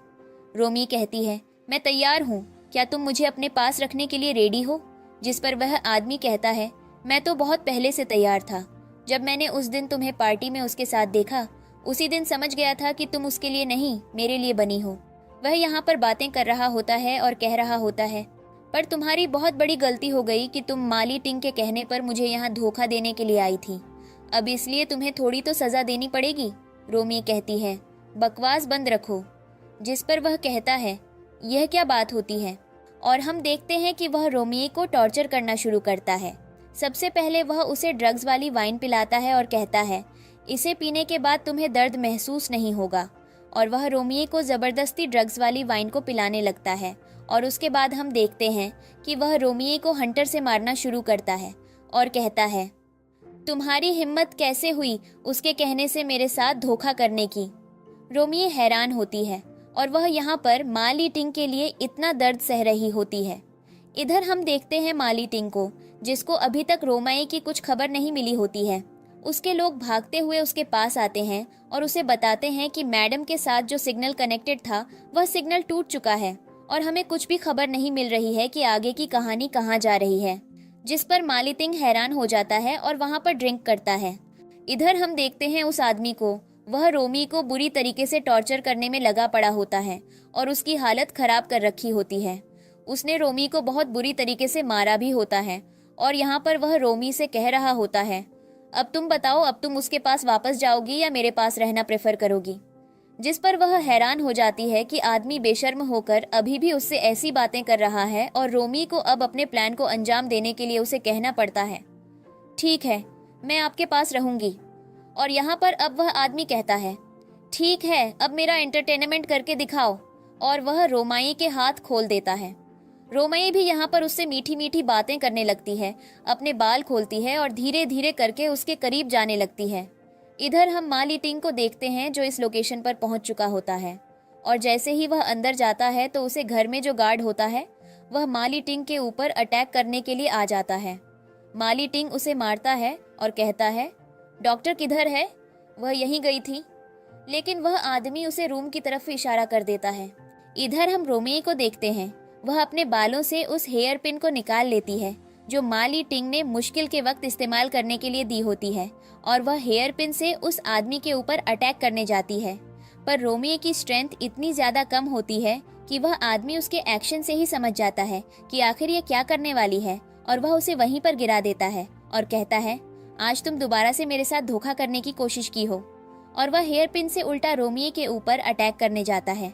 रोमी कहती है मैं तैयार हूँ, क्या तुम मुझे अपने पास रखने के लिए रेडी हो। जिस पर वह आदमी कहता है मैं तो बहुत पहले से तैयार था, जब मैंने उस दिन तुम्हें पार्टी में उसके साथ देखा उसी दिन समझ गया था कि तुम उसके लिए नहीं मेरे लिए बनी हो। वह यहाँ पर बातें कर रहा होता है और कह रहा होता है पर तुम्हारी बहुत बड़ी गलती हो गई कि तुम माली टिंग के कहने पर मुझे यहाँ धोखा देने के लिए आई थी, अब इसलिए तुम्हें थोड़ी तो सजा देनी पड़ेगी। रोमी कहती है बकवास बंद रखो। जिस पर वह कहता है यह क्या बात होती है। और हम देखते हैं कि वह रोमी को टॉर्चर करना शुरू करता है। सबसे पहले वह उसे ड्रग्स वाली वाइन पिलाता है और कहता है, इसे पीने के बाद तुम्हें दर्द महसूस नहीं होगा। और वह रोमियो को ज़बरदस्ती ड्रग्स वाली वाइन को पिलाने लगता है। और उसके बाद हम देखते हैं कि वह रोमियो को हंटर से मारना शुरू करता है और कहता है, तुम्हारी हिम्मत कैसे हुई उसके कहने से मेरे साथ धोखा करने की। रोमियो हैरान होती है और वह यहाँ पर माली टिंग के लिए इतना दर्द सह रही होती है। इधर हम देखते हैं माली टिंग को, जिसको अभी तक रोमियो की कुछ खबर नहीं मिली होती है। उसके लोग भागते हुए उसके पास आते हैं और उसे बताते हैं कि मैडम के साथ जो सिग्नल कनेक्टेड था वह सिग्नल टूट चुका है और हमें कुछ भी खबर नहीं मिल रही है कि आगे की कहानी कहाँ जा रही है। जिस पर माली टिंग हैरान हो जाता है और वहाँ पर ड्रिंक करता है। इधर हम देखते हैं उस आदमी को, वह रोमी को बुरी तरीके से टॉर्चर करने में लगा पड़ा होता है और उसकी हालत खराब कर रखी होती है। उसने रोमी को बहुत बुरी तरीके से मारा भी होता है और यहाँ पर वह रोमी से कह रहा होता है, अब तुम बताओ, अब तुम उसके पास वापस जाओगी या मेरे पास रहना प्रेफर करोगी। जिस पर वह हैरान हो जाती है कि आदमी बेशर्म होकर अभी भी उससे ऐसी बातें कर रहा है और रोमी को अब अपने प्लान को अंजाम देने के लिए उसे कहना पड़ता है, ठीक है मैं आपके पास रहूंगी। और यहाँ पर अब वह आदमी कहता है, ठीक है अब मेरा एंटरटेनमेंट करके दिखाओ। और वह रोमाई के हाथ खोल देता है। रोमाई भी यहाँ पर उससे मीठी मीठी बातें करने लगती है, अपने बाल खोलती है और धीरे धीरे करके उसके करीब जाने लगती है। इधर हम माली टिंग को देखते हैं जो इस लोकेशन पर पहुंच चुका होता है और जैसे ही वह अंदर जाता है तो उसे घर में जो गार्ड होता है वह माली टिंग के ऊपर अटैक करने के लिए आ जाता है। माली टिंग उसे मारता है और कहता है, डॉक्टर किधर है? वह यहीं गई थी। लेकिन वह आदमी उसे रूम की तरफ इशारा कर देता है। इधर हम रोमियो को देखते हैं, वह अपने बालों से उस हेयर पिन को निकाल लेती है जो माली टिंग ने मुश्किल के वक्त इस्तेमाल करने के लिए दी होती है और वह हेयर पिन से उस आदमी के ऊपर अटैक करने जाती है। पर रोमियो की स्ट्रेंथ इतनी ज्यादा कम होती है कि वह आदमी उसके एक्शन से ही समझ जाता है कि आखिर ये क्या करने वाली है और वह उसे वहीं पर गिरा देता है और कहता है, आज तुम दोबारा से मेरे साथ धोखा करने की कोशिश की हो। और वह हेयर पिन से उल्टा रोमियो के ऊपर अटैक करने जाता है।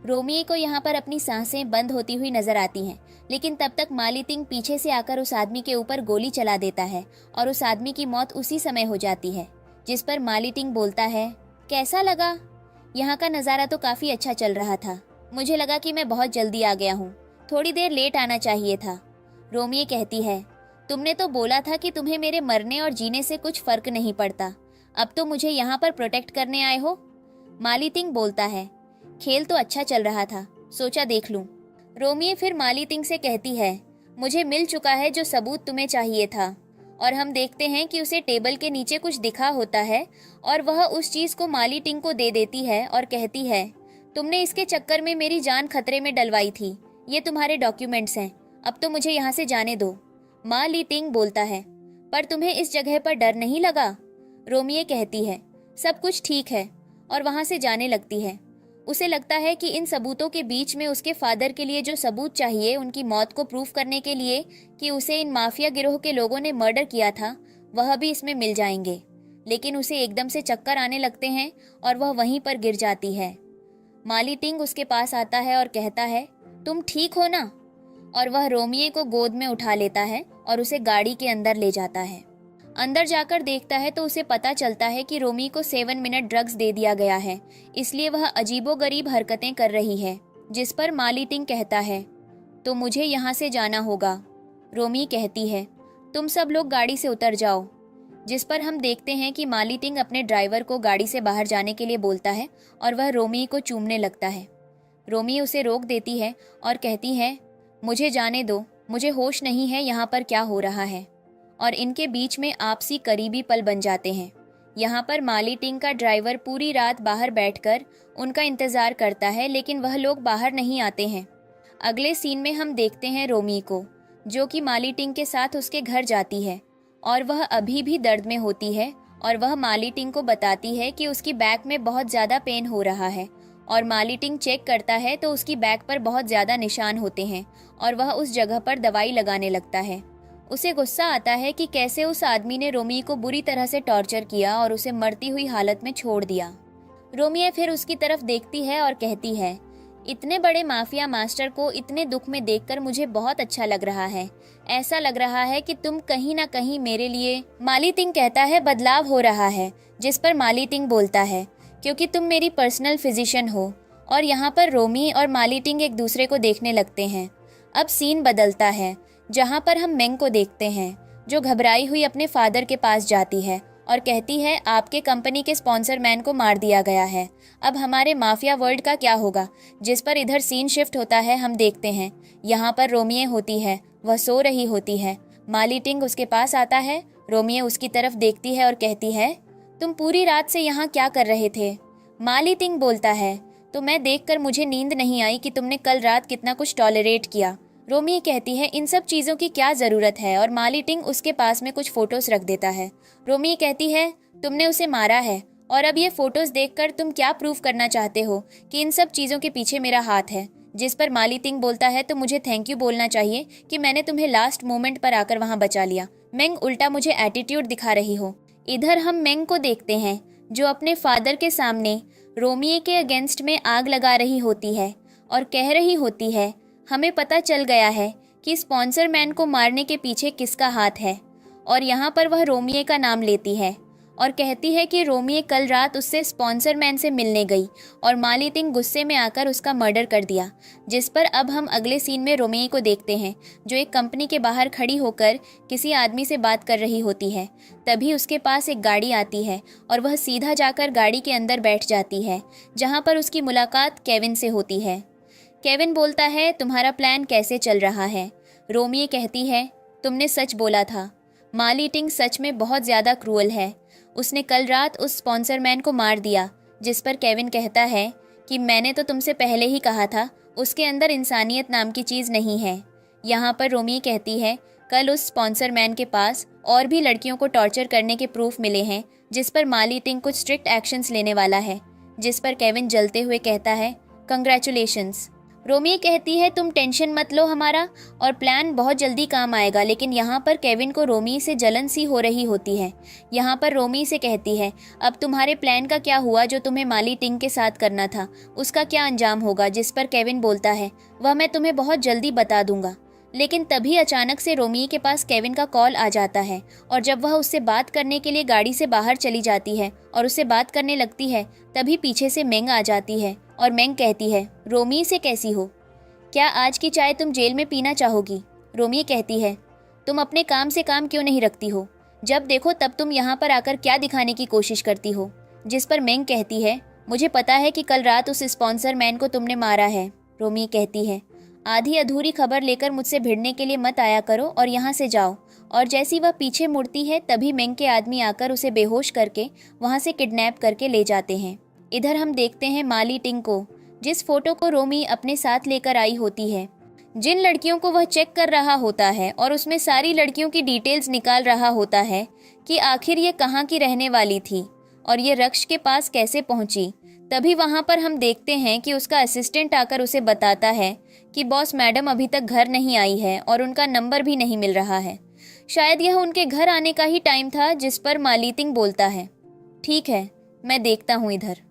रोमियो को यहाँ पर अपनी सांसें बंद होती हुई नजर आती हैं, लेकिन तब तक माली टिंग पीछे से आकर उस आदमी के ऊपर गोली चला देता है और उस आदमी की मौत उसी समय हो जाती है। जिस पर माली टिंग बोलता है, कैसा लगा? यहाँ का नज़ारा तो काफ़ी अच्छा चल रहा था, मुझे लगा कि मैं बहुत जल्दी आ गया हूँ, थोड़ी देर लेट आना चाहिए था। रोमियो कहती है, तुमने तो बोला था कि तुम्हें मेरे मरने और जीने से कुछ फर्क नहीं पड़ता, अब तो मुझे यहाँ पर प्रोटेक्ट करने आए हो। माली टिंग बोलता है, खेल तो अच्छा चल रहा था, सोचा देख लूं। रोमियो फिर माली टिंग से कहती है, मुझे मिल चुका है जो सबूत तुम्हें चाहिए था। और हम देखते हैं कि उसे टेबल के नीचे कुछ दिखा होता है और वह उस चीज़ को माली टिंग को दे देती है और कहती है, तुमने इसके चक्कर में मेरी जान खतरे में डलवाई थी, ये तुम्हारे डॉक्यूमेंट्स हैं, अब तो मुझे यहाँ से जाने दो। माली टिंग बोलता है, पर तुम्हें इस जगह पर डर नहीं लगा? रोमियो कहती है, सब कुछ ठीक है, और वहाँ से जाने लगती है। उसे लगता है कि इन सबूतों के बीच में उसके फादर के लिए जो सबूत चाहिए उनकी मौत को प्रूफ करने के लिए कि उसे इन माफिया गिरोह के लोगों ने मर्डर किया था, वह भी इसमें मिल जाएंगे। लेकिन उसे एकदम से चक्कर आने लगते हैं और वह वहीं पर गिर जाती है। माली टिंग उसके पास आता है और कहता है, तुम ठीक हो ना? और वह रोमियो को गोद में उठा लेता है और उसे गाड़ी के अंदर ले जाता है। अंदर जाकर देखता है तो उसे पता चलता है कि रोमी को 7 मिनट ड्रग्स दे दिया गया है, इसलिए वह अजीबोगरीब हरकतें कर रही है। जिस पर माली टिंग कहता है, तो मुझे यहाँ से जाना होगा। रोमी कहती है, तुम सब लोग गाड़ी से उतर जाओ। जिस पर हम देखते हैं कि माली टिंग अपने ड्राइवर को गाड़ी से बाहर जाने के लिए बोलता है और वह रोमी को चूमने लगता है। रोमी उसे रोक देती है और कहती है, मुझे जाने दो, मुझे होश नहीं है यहाँ पर क्या हो रहा है। और इनके बीच में आपसी करीबी पल बन जाते हैं। यहाँ पर माली टिंग का ड्राइवर पूरी रात बाहर बैठकर उनका इंतज़ार करता है, लेकिन वह लोग बाहर नहीं आते हैं। अगले सीन में हम देखते हैं रोमी को, जो कि माली टिंग के साथ उसके घर जाती है और वह अभी भी दर्द में होती है और वह माली टिंग को बताती है कि उसकी बैक में बहुत ज़्यादा पेन हो रहा है। और माली टिंग चेक करता है तो उसकी बैक पर बहुत ज़्यादा निशान होते हैं और वह उस जगह पर दवाई लगाने लगता है। उसे गुस्सा आता है कि कैसे उस आदमी ने रोमी को बुरी तरह से टॉर्चर किया और उसे मरती हुई हालत में छोड़ दिया। रोमियो फिर उसकी तरफ देखती है और कहती है, इतने बड़े माफिया मास्टर को इतने दुख में देखकर मुझे बहुत अच्छा लग रहा है। ऐसा लग रहा है कि तुम कहीं ना कहीं मेरे लिए। माली टिंग कहता है बदलाव हो रहा है, जिस पर माली टिंग बोलता है क्योंकि तुम मेरी पर्सनल फिजिशियन हो। और यहाँ पर रोमी और माली टिंग एक दूसरे को देखने लगते हैं। अब सीन बदलता है जहाँ पर हम मेंग को देखते हैं जो घबराई हुई अपने फादर के पास जाती है और कहती है आपके कंपनी के स्पॉन्सर मैन को मार दिया गया है, अब हमारे माफिया वर्ल्ड का क्या होगा। जिस पर इधर सीन शिफ्ट होता है, हम देखते हैं यहाँ पर रोमिये होती है, वह सो रही होती है। माली टिंग उसके पास आता है, रोमिये उसकी तरफ देखती है और कहती है तुम पूरी रात से यहाँ क्या कर रहे थे। माली टिंग बोलता है तो मैं देखकर मुझे नींद नहीं आई कि तुमने कल रात कितना कुछ टॉलरेट किया। रोमी कहती है इन सब चीज़ों की क्या ज़रूरत है, और माली टिंग उसके पास में कुछ फ़ोटोज़ रख देता है। रोमी कहती है तुमने उसे मारा है और अब ये फ़ोटोज़ देखकर तुम क्या प्रूव करना चाहते हो कि इन सब चीज़ों के पीछे मेरा हाथ है। जिस पर माली टिंग बोलता है तो मुझे थैंक यू बोलना चाहिए कि मैंने तुम्हें लास्ट मोमेंट पर आकर वहाँ बचा लिया। मेंग उल्टा मुझे एटीट्यूड दिखा रही हो। इधर हम मेंग को देखते हैं जो अपने फादर के सामने रोमिये के अगेंस्ट में आग लगा रही होती है और कह रही होती है हमें पता चल गया है कि स्पॉन्सर मैन को मारने के पीछे किसका हाथ है। और यहाँ पर वह रोमिये का नाम लेती है और कहती है कि रोमिये कल रात उससे स्पॉन्सर मैन से मिलने गई और माली टिंग गुस्से में आकर उसका मर्डर कर दिया। जिस पर अब हम अगले सीन में रोमिये को देखते हैं जो एक कंपनी के बाहर खड़ी होकर किसी आदमी से बात कर रही होती है। तभी उसके पास एक गाड़ी आती है और वह सीधा जाकर गाड़ी के अंदर बैठ जाती है जहाँ पर उसकी मुलाकात केविन से होती है। केविन बोलता है तुम्हारा प्लान कैसे चल रहा है। रोमिये कहती है तुमने सच बोला था। माली टिंग सच में बहुत ज़्यादा क्रूअल है, उसने कल रात उस स्पॉन्सर मैन को मार दिया। जिस पर केविन कहता है कि मैंने तो तुमसे पहले ही कहा था उसके अंदर इंसानियत नाम की चीज़ नहीं है। यहाँ पर रोमिये कहती है कल उस स्पॉन्सर मैन के पास और भी लड़कियों को टॉर्चर करने के प्रूफ मिले हैं, जिस पर माली टिंग कुछ स्ट्रिक्ट एक्शंस लेने वाला है। जिस पर केविन जलते हुए कहता है कंग्रेचुलेशंस। रोमी कहती है तुम टेंशन मत लो हमारा, और प्लान बहुत जल्दी काम आएगा। लेकिन यहाँ पर केविन को रोमी से जलन सी हो रही होती है। यहाँ पर रोमी से कहती है अब तुम्हारे प्लान का क्या हुआ जो तुम्हें माली टिंग के साथ करना था, उसका क्या अंजाम होगा। जिस पर केविन बोलता है वह मैं तुम्हें बहुत जल्दी बता दूंगा। लेकिन तभी अचानक से रोमी के पास केविन का कॉल आ जाता है और जब वह उससे बात करने के लिए गाड़ी से बाहर चली जाती है और उससे बात करने लगती है, तभी पीछे से मेंग आ जाती है और मेंग कहती है रोमी से कैसी हो, क्या आज की चाय तुम जेल में पीना चाहोगी। रोमी कहती है तुम अपने काम से काम क्यों नहीं रखती हो, जब देखो तब तुम यहाँ पर आकर क्या दिखाने की कोशिश करती हो। जिस पर मेंग कहती है मुझे पता है कि कल रात उस स्पॉन्सर मैन को तुमने मारा है। रोमी कहती है आधी अधूरी खबर लेकर मुझसे भिड़ने के लिए मत आया करो और यहाँ से जाओ। और जैसी वह पीछे मुड़ती है तभी मेंग के आदमी आकर उसे बेहोश करके वहाँ से किडनैप करके ले जाते हैं। इधर हम देखते हैं माली टिंग को, जिस फोटो को रोमी अपने साथ लेकर आई होती है, जिन लड़कियों को वह चेक कर रहा होता है और उसमें सारी लड़कियों की डिटेल्स निकाल रहा होता है कि आखिर ये कहाँ की रहने वाली थी और ये रक्ष के पास कैसे पहुंची। तभी वहाँ पर हम देखते हैं कि उसका असिस्टेंट आकर उसे बताता है कि बॉस मैडम अभी तक घर नहीं आई है और उनका नंबर भी नहीं मिल रहा है। शायद यह उनके घर आने का ही टाइम था। जिस पर माली टिंग बोलता है ठीक है मैं देखता हूँ। इधर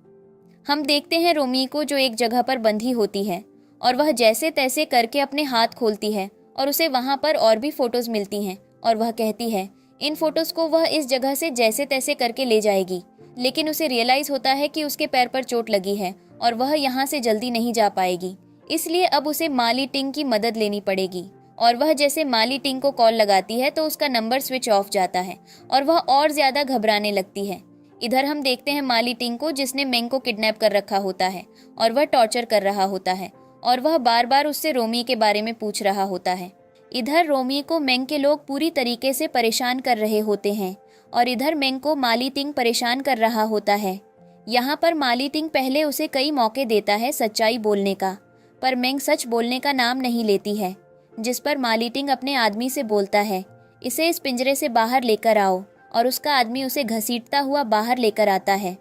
हम देखते हैं रोमी को जो एक जगह पर बंधी होती है और वह जैसे तैसे करके अपने हाथ खोलती है और उसे वहाँ पर और भी फोटोज मिलती हैं और वह कहती है इन फोटोज को वह इस जगह से जैसे तैसे करके ले जाएगी। लेकिन उसे रियलाइज होता है कि उसके पैर पर चोट लगी है और वह यहाँ से जल्दी नहीं जा पाएगी, इसलिए अब उसे माली टिंग की मदद लेनी पड़ेगी। और वह जैसे माली टिंग को कॉल लगाती है तो उसका नंबर स्विच ऑफ जाता है और वह और ज्यादा घबराने लगती है। इधर हम देखते हैं माली टिंग को जिसने मेंग को किडनैप कर रखा होता है और वह टॉर्चर कर रहा होता है और वह बार बार उससे रोमी के बारे में पूछ रहा होता है। इधर रोमी को मेंग के लोग पूरी तरीके से परेशान कर रहे होते हैं और इधर मेंग को माली टिंग परेशान कर रहा होता है। यहाँ पर माली टिंग पहले उसे कई मौके देता है सच्चाई बोलने का, पर मेंग सच बोलने का नाम नहीं लेती है। जिस पर माली टिंग अपने आदमी से बोलता है इसे इस पिंजरे से बाहर लेकर आओ, और उसका आदमी उसे घसीटता हुआ बाहर लेकर आता है।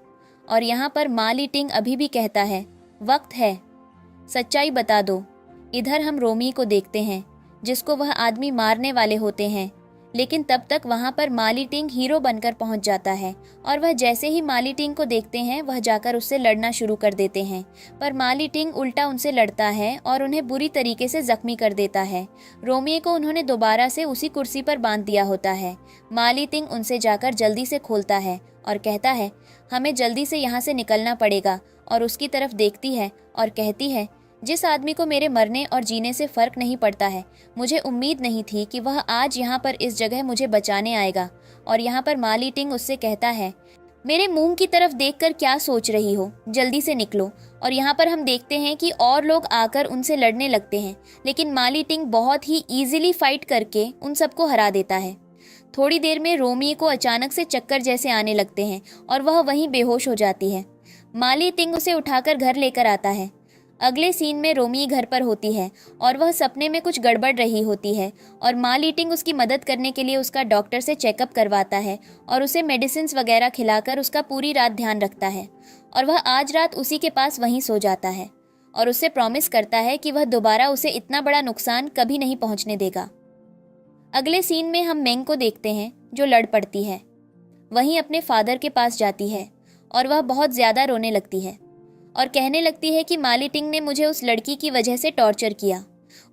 और यहाँ पर माली टिंग अभी भी कहता है वक्त है, सच्चाई बता दो। इधर हम रोमी को देखते हैं जिसको वह आदमी मारने वाले होते हैं। लेकिन तब तक वहाँ पर माली टिंग हीरो बनकर पहुँच जाता है और वह जैसे ही माली टिंग को देखते हैं वह जाकर उससे लड़ना शुरू कर देते हैं। पर माली टिंग उल्टा उनसे लड़ता है और उन्हें बुरी तरीके से जख्मी कर देता है। रोमियो को उन्होंने दोबारा से उसी कुर्सी पर बांध दिया होता है। माली टिंग उनसे जाकर जल्दी से खोलता है और कहता है, हमें जल्दी से यहाँ से निकलना पड़ेगा, और उसकी तरफ देखती है और कहती है, जिस आदमी को मेरे मरने और जीने से फर्क नहीं पड़ता है, मुझे उम्मीद नहीं थी कि वह आज यहाँ पर इस जगह मुझे बचाने आएगा। और यहाँ पर माली टिंग उससे कहता है, मेरे मुंह की तरफ देखकर क्या सोच रही हो, जल्दी से निकलो। और यहाँ पर हम देखते हैं कि और लोग आकर उनसे लड़ने लगते हैं, लेकिन माली टिंग बहुत ही ईजिली फाइट करके उन सबको हरा देता है। थोड़ी देर में रोमियो को अचानक से चक्कर जैसे आने लगते हैं और वह वहीं बेहोश हो जाती है। माली टिंग उसे उठाकर घर लेकर आता है। अगले सीन में रोमी घर पर होती है और वह सपने में कुछ गड़बड़ रही होती है और माली टिंग उसकी मदद करने के लिए उसका डॉक्टर से चेकअप करवाता है और उसे मेडिसिन वगैरह खिलाकर उसका पूरी रात ध्यान रखता है। और वह आज रात उसी के पास वहीं सो जाता है और उससे प्रॉमिस करता है कि वह दोबारा उसे इतना बड़ा नुकसान कभी नहीं पहुंचने देगा। अगले सीन में हम मेंग को देखते हैं जो लड़ पड़ती है। वहीं अपने फादर के पास जाती है और वह बहुत ज़्यादा रोने लगती है और कहने लगती है कि माली टिंग ने मुझे उस लड़की की वजह से टॉर्चर किया।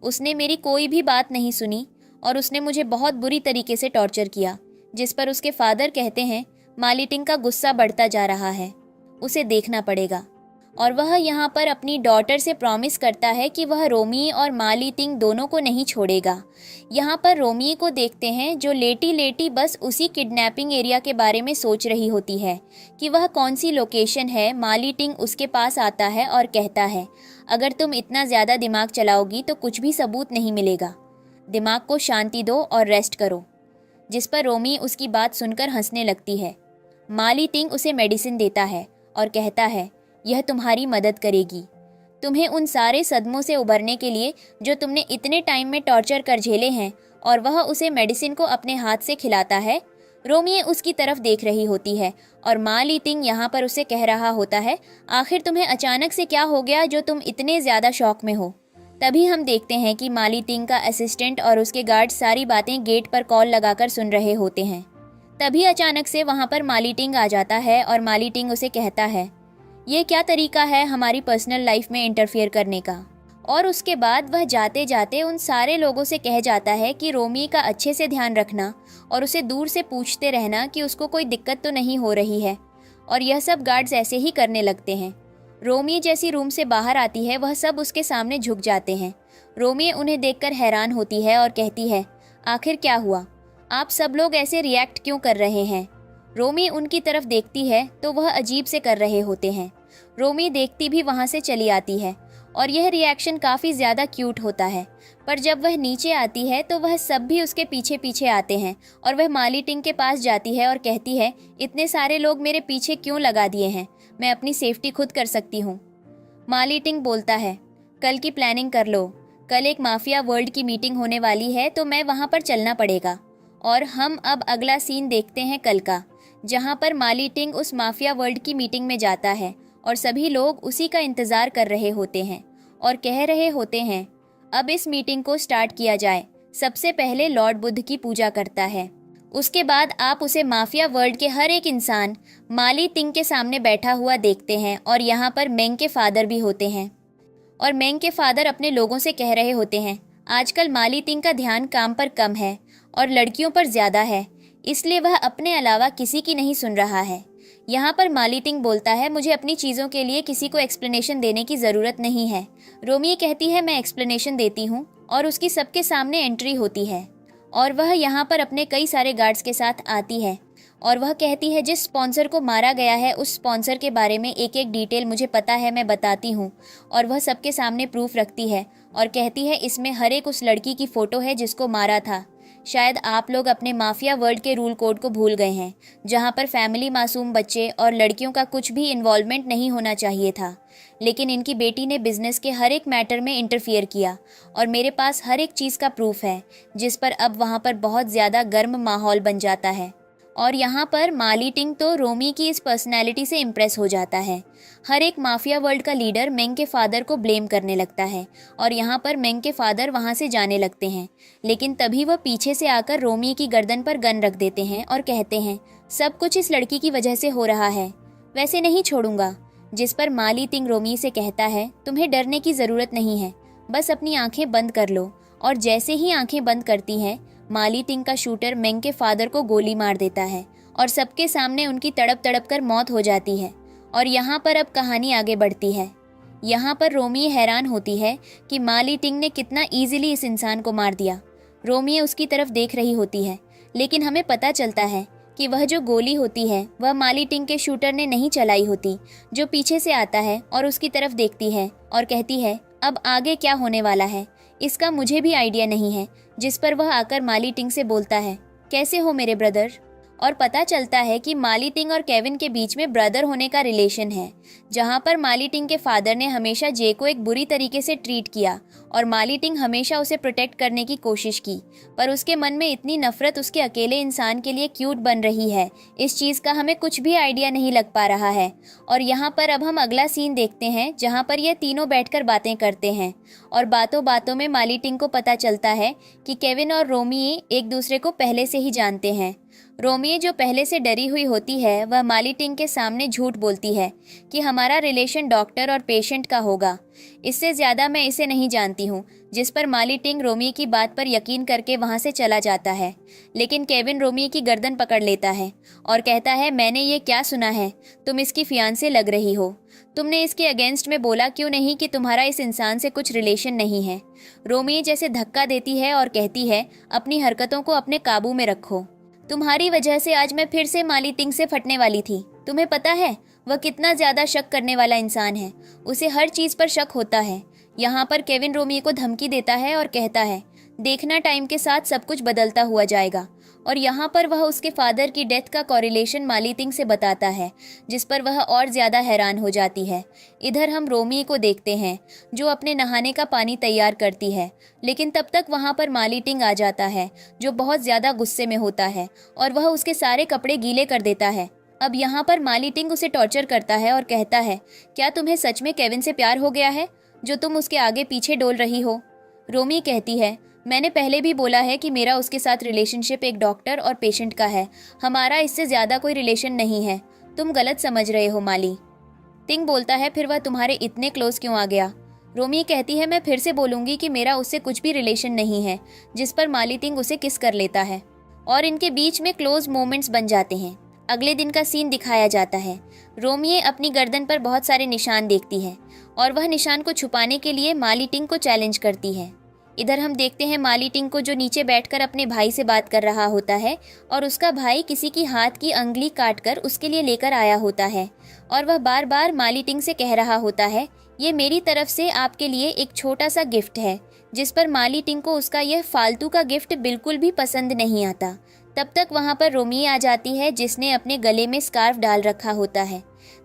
उसने मेरी कोई भी बात नहीं सुनी और उसने मुझे बहुत बुरी तरीके से टॉर्चर किया। जिस पर उसके फादर कहते हैं, माली टिंग का गुस्सा बढ़ता जा रहा है, उसे देखना पड़ेगा। और वह यहाँ पर अपनी डॉटर से प्रॉमिस करता है कि वह रोमी और माली टिंग दोनों को नहीं छोड़ेगा। यहाँ पर रोमी को देखते हैं जो लेटी लेटी बस उसी किडनैपिंग एरिया के बारे में सोच रही होती है कि वह कौन सी लोकेशन है। माली टिंग उसके पास आता है और कहता है, अगर तुम इतना ज़्यादा दिमाग चलाओगी तो कुछ भी सबूत नहीं मिलेगा, दिमाग को शांति दो और रेस्ट करो। जिस पर रोमी उसकी बात सुनकर हंसने लगती है। माली टिंग उसे मेडिसिन देता है और कहता है, यह तुम्हारी मदद करेगी, तुम्हें उन सारे सदमों से उबरने के लिए जो तुमने इतने टाइम में टॉर्चर कर झेले हैं। और वह उसे मेडिसिन को अपने हाथ से खिलाता है। रोमी उसकी तरफ देख रही होती है और माली टिंग यहाँ पर उसे कह रहा होता है, आखिर तुम्हें अचानक से क्या हो गया जो तुम इतने ज़्यादा शौक में हो। तभी हम देखते हैं कि माली टिंग का असिस्टेंट और उसके गार्ड सारी बातें गेट पर कॉल लगाकर सुन रहे होते हैं। तभी अचानक से वहाँ पर माली टिंग आ जाता है और माली टिंग उसे कहता है, ये क्या तरीका है हमारी पर्सनल लाइफ में इंटरफियर करने का। और उसके बाद वह जाते जाते उन सारे लोगों से कह जाता है कि रोमी का अच्छे से ध्यान रखना और उसे दूर से पूछते रहना कि उसको कोई दिक्कत तो नहीं हो रही है। और यह सब गार्ड्स ऐसे ही करने लगते हैं। रोमी जैसी रूम से बाहर आती है वह सब उसके सामने झुक जाते हैं। रोमी उन्हें देखकर हैरान होती है और कहती है, आखिर क्या हुआ, आप सब लोग ऐसे रिएक्ट क्यों कर रहे हैं। रोमी उनकी तरफ देखती है तो वह अजीब से कर रहे होते हैं। रोमी देखती भी वहाँ से चली आती है और यह रिएक्शन काफ़ी ज़्यादा क्यूट होता है। पर जब वह नीचे आती है तो वह सब भी उसके पीछे पीछे आते हैं और वह माली टिंग के पास जाती है और कहती है, इतने सारे लोग मेरे पीछे क्यों लगा दिए हैं, मैं अपनी सेफ्टी खुद कर सकती हूँ। माली टिंग बोलता है, कल की प्लानिंग कर लो, कल एक माफिया वर्ल्ड की मीटिंग होने वाली है तो मैं वहाँ पर चलना पड़ेगा। और हम अब अगला सीन देखते हैं कल का, जहाँ पर माली टिंग उस माफिया वर्ल्ड की मीटिंग में जाता है और सभी लोग उसी का इंतज़ार कर रहे होते हैं और कह रहे होते हैं, अब इस मीटिंग को स्टार्ट किया जाए। सबसे पहले लॉर्ड बुद्ध की पूजा करता है, उसके बाद आप उसे माफिया वर्ल्ड के हर एक इंसान माली टिंग के सामने बैठा हुआ देखते हैं। और यहाँ पर मेंग के फादर भी होते हैं और मेंग के फादर अपने लोगों से कह रहे होते हैं, आजकल माली टिंग का ध्यान काम पर कम है और लड़कियों पर ज़्यादा है, इसलिए वह अपने अलावा किसी की नहीं सुन रहा है। यहाँ पर माली टिंग बोलता है, मुझे अपनी चीज़ों के लिए किसी को एक्सप्लेनेशन देने की ज़रूरत नहीं है। रोमी कहती है, मैं एक्सप्लेनेशन देती हूँ, और उसकी सबके सामने एंट्री होती है और वह यहाँ पर अपने कई सारे गार्ड्स के साथ आती है और वह कहती है, जिस स्पॉन्सर को मारा गया है उस स्पॉन्सर के बारे में एक एक डिटेल मुझे पता है, मैं बताती हूँ। और वह सबके सामने प्रूफ रखती है और कहती है, इसमें हर एक उस लड़की की फ़ोटो है जिसको मारा था। शायद आप लोग अपने माफिया वर्ल्ड के रूल कोड को भूल गए हैं, जहाँ पर फैमिली, मासूम बच्चे और लड़कियों का कुछ भी इन्वॉल्वमेंट नहीं होना चाहिए था। लेकिन इनकी बेटी ने बिजनेस के हर एक मैटर में इंटरफियर किया और मेरे पास हर एक चीज़ का प्रूफ है, जिस पर अब वहाँ पर बहुत ज़्यादा गर्म माहौल बन जाता है। और यहाँ पर माली टिंग तो रोमी की इस पर्सनैलिटी से इम्प्रेस हो जाता है। हर एक माफिया वर्ल्ड का लीडर मेंग के फादर को ब्लेम करने लगता है और यहाँ पर मेंग के फादर वहाँ से जाने लगते हैं। लेकिन तभी वह पीछे से आकर रोमी की गर्दन पर गन रख देते हैं और कहते हैं सब कुछ इस लड़की की वजह से हो रहा है, वैसे नहीं छोड़ूंगा। जिस पर माली टिंग रोमी से कहता है तुम्हें डरने की ज़रूरत नहीं है, बस अपनी आंखें बंद कर लो। और जैसे ही आंखें बंद करती हैं माली टिंग का शूटर मेंग के फादर को गोली मार देता है और सबके सामने उनकी तड़प तड़प कर मौत हो जाती है। और यहाँ पर अब कहानी आगे बढ़ती है। यहाँ पर रोमी हैरान होती है कि माली टिंग ने कितना ईजिली इस इंसान को मार दिया। रोमी उसकी तरफ देख रही होती है, लेकिन हमें पता चलता है कि वह जो गोली होती है वह माली टिंग के शूटर ने नहीं चलाई होती, जो पीछे से आता है और उसकी तरफ देखती है और कहती है अब आगे क्या होने वाला है इसका मुझे भी आइडिया नहीं है। जिस पर वह आकर माली टिंग से बोलता है कैसे हो मेरे ब्रदर। और पता चलता है कि माली टिंग और केविन के बीच में ब्रदर होने का रिलेशन है, जहां पर माली टिंग के फादर ने हमेशा जे को एक बुरी तरीके से ट्रीट किया और माली टिंग हमेशा उसे प्रोटेक्ट करने की कोशिश की, पर उसके मन में इतनी नफरत उसके अकेले इंसान के लिए क्यूट बन रही है, इस चीज़ का हमें कुछ भी आइडिया नहीं लग पा रहा है। और यहाँ पर अब हम अगला सीन देखते हैं जहाँ पर ये तीनों बैठकर बातें करते हैं और बातों बातों में माली टिंग को पता चलता है कि केविन और रोमी एक दूसरे को पहले से ही जानते हैं। रोमी जो पहले से डरी हुई होती है वह माली टिंग के सामने झूठ बोलती है कि हमारा रिलेशन डॉक्टर और पेशेंट का होगा, इससे ज़्यादा मैं इसे नहीं जानती हूँ। जिस पर माली टिंग रोमी की बात पर यकीन करके वहाँ से चला जाता है, लेकिन केविन रोमी की गर्दन पकड़ लेता है और कहता है मैंने ये क्या सुना है, तुम इसकी फियांसे लग रही हो, तुमने इसके अगेंस्ट में बोला क्यों नहीं कि तुम्हारा इस इंसान से कुछ रिलेशन नहीं है। रोमी जैसे धक्का देती है और कहती है अपनी हरकतों को अपने काबू में रखो, तुम्हारी वजह से आज मैं फिर से माली टिंग से फटने वाली थी। तुम्हें पता है वह कितना ज़्यादा शक करने वाला इंसान है, उसे हर चीज़ पर शक होता है। यहाँ पर केविन रोमी को धमकी देता है और कहता है देखना टाइम के साथ सब कुछ बदलता हुआ जाएगा। और यहाँ पर वह उसके फादर की डेथ का कोरिलेशन माली टिंग से बताता है, जिस पर वह और ज़्यादा हैरान हो जाती है। इधर हम रोमी को देखते हैं जो अपने नहाने का पानी तैयार करती है, लेकिन तब तक वहाँ पर माली टिंग आ जाता है जो बहुत ज़्यादा गुस्से में होता है और वह उसके सारे कपड़े गीले कर देता है। अब यहाँ पर माली टिंग उसे टॉर्चर करता है और कहता है क्या तुम्हें सच में केविन से प्यार हो गया है जो तुम उसके आगे पीछे डोल रही हो। रोमी कहती है मैंने पहले भी बोला है कि मेरा उसके साथ रिलेशनशिप एक डॉक्टर और पेशेंट का है, हमारा इससे ज़्यादा कोई रिलेशन नहीं है, तुम गलत समझ रहे हो माली। टिंग बोलता है फिर वह तुम्हारे इतने क्लोज क्यों आ गया। रोमी कहती है मैं फिर से बोलूँगी कि मेरा उससे कुछ भी रिलेशन नहीं है, जिस पर माली टिंग उसे किस कर लेता है और इनके बीच में क्लोज मोमेंट्स बन जाते हैं। अगले दिन का सीन दिखाया जाता है। रोमी अपनी गर्दन पर बहुत सारे निशान देखती है और वह निशान को छुपाने के लिए माली टिंग को चैलेंज करती है। इधर हम देखते हैं माली टिंग को जो नीचे बैठकर अपने भाई से बात कर रहा होता है और उसका भाई किसी की हाथ की अंगुली काटकर उसके लिए लेकर आया होता है और वह बार बार माली टिंग से कह रहा होता है ये मेरी तरफ से आपके लिए एक छोटा सा गिफ्ट है, जिस पर माली टिंग को उसका यह फालतू का गिफ्ट बिल्कुल भी पसंद नहीं आता। तब तक वहाँ पर रोमी आ जाती है जिसने अपने गले में स्कार्फ डाल रखा होता है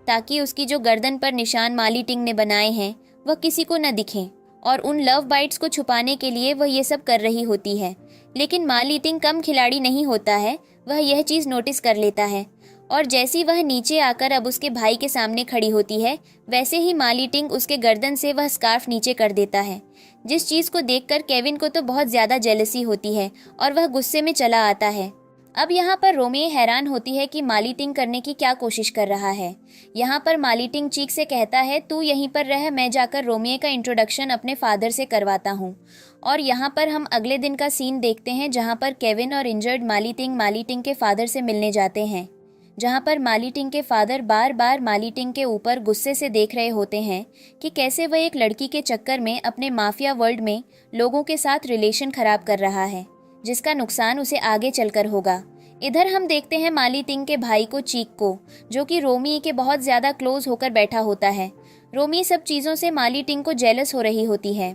ताकि उसकी जो गर्दन पर निशान माली टिंग ने बनाए हैं वह किसी को न दिखें, और उन लव बाइट्स को छुपाने के लिए वह ये सब कर रही होती है। लेकिन माली टिंग कम खिलाड़ी नहीं होता है, वह यह चीज़ नोटिस कर लेता है और जैसी वह नीचे आकर अब उसके भाई के सामने खड़ी होती है वैसे ही माली टिंग उसके गर्दन से वह स्कार्फ नीचे कर देता है, जिस चीज़ को देखकर केविन को तो बहुत ज़्यादा जेलसी होती है और वह गुस्से में चला आता है। अब यहाँ पर रोमी हैरान होती है कि माली टिंग करने की क्या कोशिश कर रहा है। यहाँ पर माली टिंग चीक से कहता है तू यहीं पर रह, मैं जाकर रोमी का इंट्रोडक्शन अपने फादर से करवाता हूँ। और यहाँ पर हम अगले दिन का सीन देखते हैं जहाँ पर केविन और इंजर्ड माली टिंग के फादर से मिलने जाते हैं, जहाँ पर माली टिंग के फादर बार बार माली टिंग के ऊपर गुस्से से देख रहे होते हैं कि कैसे वह एक लड़की के चक्कर में अपने माफिया वर्ल्ड में लोगों के साथ रिलेशन खराब कर रहा है, जिसका नुकसान उसे आगे चलकर होगा। इधर हम देखते हैं माली टिंग के भाई को, चीक को, जो कि रोमी के बहुत ज़्यादा क्लोज होकर बैठा होता है। रोमी सब चीज़ों से माली टिंग को जेलस हो रही होती है।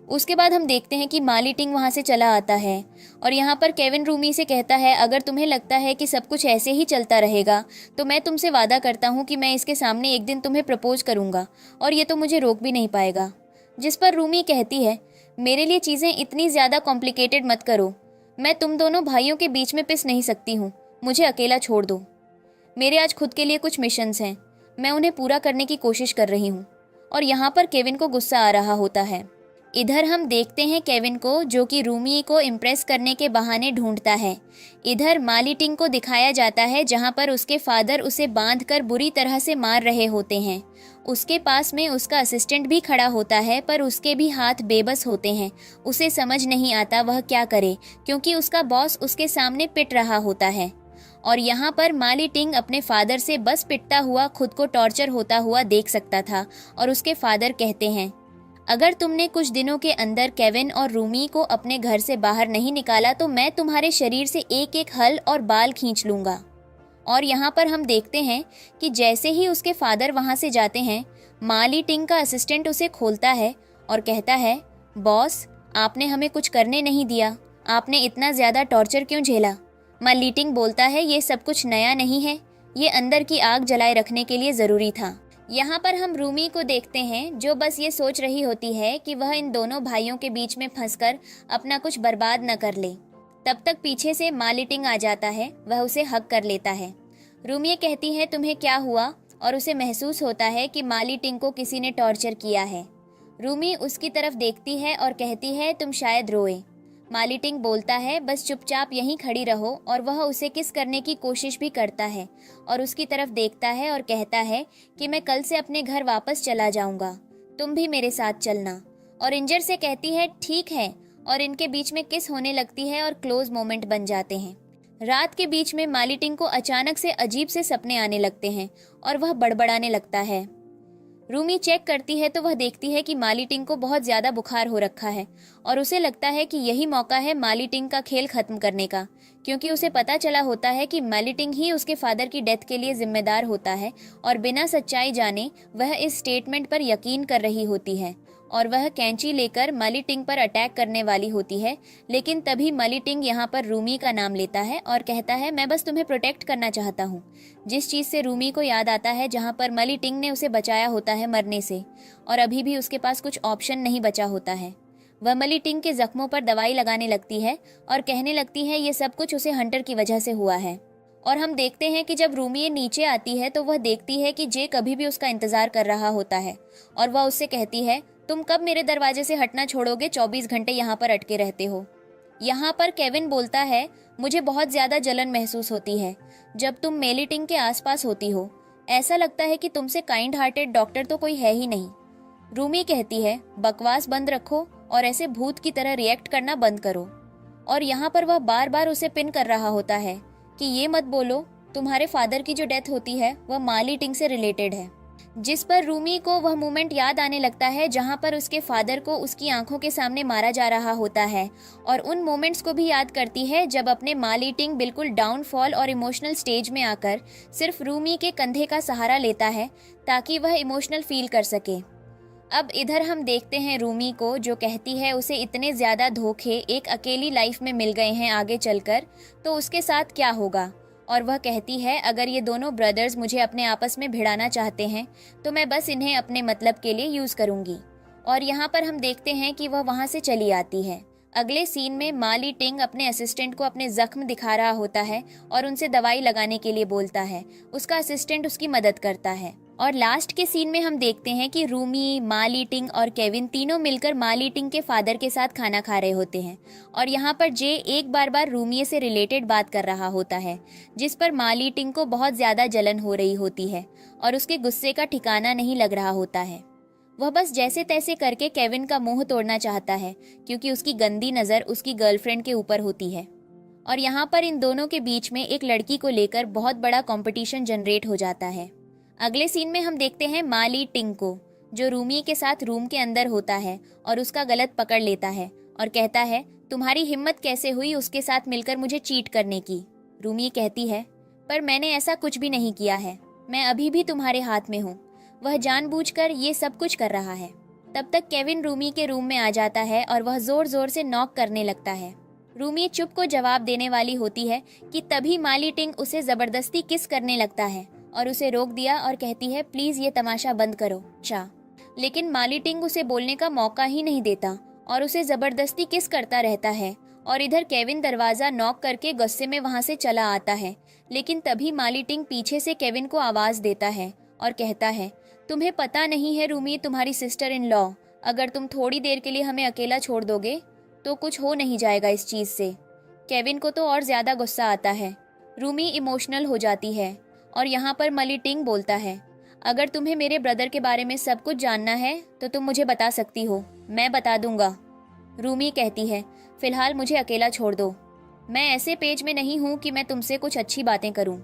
उसके बाद हम देखते हैं कि माली टिंग वहाँ से चला आता है और यहाँ पर केविन रोमी से कहता है अगर तुम्हें लगता है कि सब कुछ ऐसे ही चलता रहेगा तो मैं तुमसे वादा करता हूँ कि मैं इसके सामने एक दिन तुम्हें प्रपोज करूँगा और ये तो मुझे रोक भी नहीं पाएगा। जिस पर रोमी कहती है मेरे लिए चीज़ें इतनी ज़्यादा कॉम्प्लिकेटेड मत करो, मैं तुम दोनों भाइयों के बीच में पिस नहीं सकती हूँ, मुझे अकेला छोड़ दो। मेरे आज खुद के लिए कुछ मिशंस हैं, मैं उन्हें पूरा करने की कोशिश कर रही हूँ। और यहाँ पर केविन को गुस्सा आ रहा होता है। इधर हम देखते हैं केविन को, जो कि रूमी को इम्प्रेस करने के बहाने ढूंढता है। इधर माली टिंग को दिखाया जाता है जहाँ पर उसके फादर उसे बांधकर बुरी तरह से मार रहे होते हैं। उसके पास में उसका असिस्टेंट भी खड़ा होता है, पर उसके भी हाथ बेबस होते हैं। उसे समझ नहीं आता वह क्या करे, क्योंकि उसका बॉस उसके सामने पिट रहा होता है। और यहाँ पर माली टिंग अपने फादर से बस पिटता हुआ खुद को टॉर्चर होता हुआ देख सकता था। और उसके फादर कहते हैं, अगर तुमने कुछ दिनों के अंदर केविन और रूमी को अपने घर से बाहर नहीं निकाला तो मैं तुम्हारे शरीर से एक एक हल और बाल खींच लूँगा। और यहाँ पर हम देखते हैं कि जैसे ही उसके फादर वहाँ से जाते हैं, माली टिंग का असिस्टेंट उसे खोलता है और कहता है, बॉस, आपने हमें कुछ करने नहीं दिया, आपने इतना ज़्यादा टॉर्चर क्यों झेला? माली टिंग बोलता है, ये सब कुछ नया नहीं है, ये अंदर की आग जलाए रखने के लिए ज़रूरी था। यहाँ पर हम रूमी को देखते हैं, जो बस ये सोच रही होती है कि वह इन दोनों भाइयों के बीच में फंसकर अपना कुछ बर्बाद न कर ले। तब तक पीछे से माली टिंग आ जाता है, वह उसे हक कर लेता है। रूमी कहती है, तुम्हें क्या हुआ? और उसे महसूस होता है कि माली टिंग को किसी ने टॉर्चर किया है। रूमी उसकी तरफ देखती है और कहती है, तुम शायद रोए। माली टिंग बोलता है, बस चुपचाप यहीं खड़ी रहो। और वह उसे किस करने की कोशिश भी करता है और उसकी तरफ देखता है और कहता है कि मैं कल से अपने घर वापस चला जाऊंगा, तुम भी मेरे साथ चलना। और इंजर से कहती है, ठीक है। और इनके बीच में किस होने लगती है और क्लोज मोमेंट बन जाते हैं। रात के बीच में माली टिंग को अचानक से अजीब से सपने आने लगते हैं और वह बड़बड़ाने लगता है। रूमी चेक करती है तो वह देखती है कि माली टिंग को बहुत ज़्यादा बुखार हो रखा है और उसे लगता है कि यही मौका है माली टिंग का खेल खत्म करने का, क्योंकि उसे पता चला होता है कि माली टिंग ही उसके फादर की डेथ के लिए जिम्मेदार होता है और बिना सच्चाई जाने वह इस स्टेटमेंट पर यकीन कर रही होती है और वह कैंची लेकर माली टिंग पर अटैक करने वाली होती है। लेकिन तभी माली टिंग यहाँ पर रूमी का नाम लेता है और कहता है, मैं बस तुम्हें प्रोटेक्ट करना चाहता हूँ। जिस चीज़ से रूमी को याद आता है जहाँ पर माली टिंग ने उसे बचाया होता है मरने से, और अभी भी उसके पास कुछ ऑप्शन नहीं बचा होता है। वह माली टिंग के जख्मों पर दवाई लगाने लगती है और कहने लगती है ये सब कुछ उसे हंटर की वजह से हुआ है। और हम देखते हैं कि जब रूमी नीचे आती है तो वह देखती है कि जे कभी भी उसका इंतजार कर रहा होता है और वह उससे कहती है, तुम कब मेरे दरवाजे से हटना छोड़ोगे? 24 घंटे यहाँ पर अटके रहते हो। यहाँ पर केविन बोलता है, मुझे बहुत ज़्यादा जलन महसूस होती है जब तुम मेली टिंग के आसपास होती हो। ऐसा लगता है कि तुमसे काइंड हार्टेड डॉक्टर तो कोई है ही नहीं। रूमी कहती है, बकवास बंद रखो और ऐसे भूत की तरह रिएक्ट करना बंद करो। और यहाँ पर वह बार बार उसे पिन कर रहा होता है कि ये मत बोलो, तुम्हारे फादर की जो डेथ होती है वह माली टिंग से रिलेटेड है। जिस पर रूमी को वह मोमेंट याद आने लगता है जहां पर उसके फादर को उसकी आंखों के सामने मारा जा रहा होता है, और उन मोमेंट्स को भी याद करती है जब अपने माली टिंग बिल्कुल डाउनफॉल और इमोशनल स्टेज में आकर सिर्फ रूमी के कंधे का सहारा लेता है ताकि वह इमोशनल फील कर सके। अब इधर हम देखते हैं रूमी को, जो कहती है उसे इतने ज़्यादा धोखे एक अकेली लाइफ में मिल गए हैं आगे चलकर, तो उसके साथ क्या होगा। और वह कहती है, अगर ये दोनों ब्रदर्स मुझे अपने आपस में भिड़ाना चाहते हैं तो मैं बस इन्हें अपने मतलब के लिए यूज़ करूँगी। और यहाँ पर हम देखते हैं कि वह वहाँ से चली आती है। अगले सीन में माली टिंग अपने असिस्टेंट को अपने जख्म दिखा रहा होता है और उनसे दवाई लगाने के लिए बोलता है। उसका असिस्टेंट उसकी मदद करता है। और लास्ट के सीन में हम देखते हैं कि रूमी, माली टिंग और केविन तीनों मिलकर माली टिंग के फादर के साथ खाना खा रहे होते हैं। और यहाँ पर जे एक बार रूमी से रिलेटेड बात कर रहा होता है, जिस पर माली टिंग को बहुत ज़्यादा जलन हो रही होती है और उसके गुस्से का ठिकाना नहीं लग रहा होता है। वह बस जैसे तैसे करके केविन का मुंह तोड़ना चाहता है, क्योंकि उसकी गंदी नज़र उसकी गर्लफ्रेंड के ऊपर होती है। और यहाँ पर इन दोनों के बीच में एक लड़की को लेकर बहुत बड़ा कंपटीशन जनरेट हो जाता है। अगले सीन में हम देखते हैं माली टिंग को, जो रूमी के साथ रूम के अंदर होता है और उसका गलत पकड़ लेता है और कहता है, तुम्हारी हिम्मत कैसे हुई उसके साथ मिलकर मुझे चीट करने की। रूमी कहती है, पर मैंने ऐसा कुछ भी नहीं किया है, मैं अभी भी तुम्हारे हाथ में हूँ। वह जानबूझकर ये सब कुछ कर रहा है। तब तक केविन रूमी के रूम में आ जाता है और वह जोर जोर से नॉक करने लगता है। रूमी चुप को जवाब देने वाली होती है कि तभी माली टिंग उसे जबरदस्ती किस करने लगता है और उसे रोक दिया और कहती है, प्लीज ये तमाशा बंद करो। अच्छा, लेकिन माली टिंग उसे बोलने का मौका ही नहीं देता और उसे जबरदस्ती किस करता रहता है और इधर केविन दरवाज़ा नॉक करके गुस्से में वहाँ से चला आता है। लेकिन तभी माली टिंग पीछे से केविन को आवाज़ देता है और कहता है, तुम्हें पता नहीं है रूमी, तुम्हारी सिस्टर इन लॉ, अगर तुम थोड़ी देर के लिए हमें अकेला छोड़ दोगे तो कुछ हो नहीं जाएगा इस चीज़ से। केविन को तो और ज़्यादा गुस्सा आता है। रूमी इमोशनल हो जाती है और यहाँ पर माली टिंग बोलता है, अगर तुम्हें मेरे ब्रदर के बारे में सब कुछ जानना है तो तुम मुझे बता सकती हो, मैं बता दूंगा। रूमी कहती है, फिलहाल मुझे अकेला छोड़ दो, मैं ऐसे पेज में नहीं हूँ कि मैं तुमसे कुछ अच्छी बातें करूँ।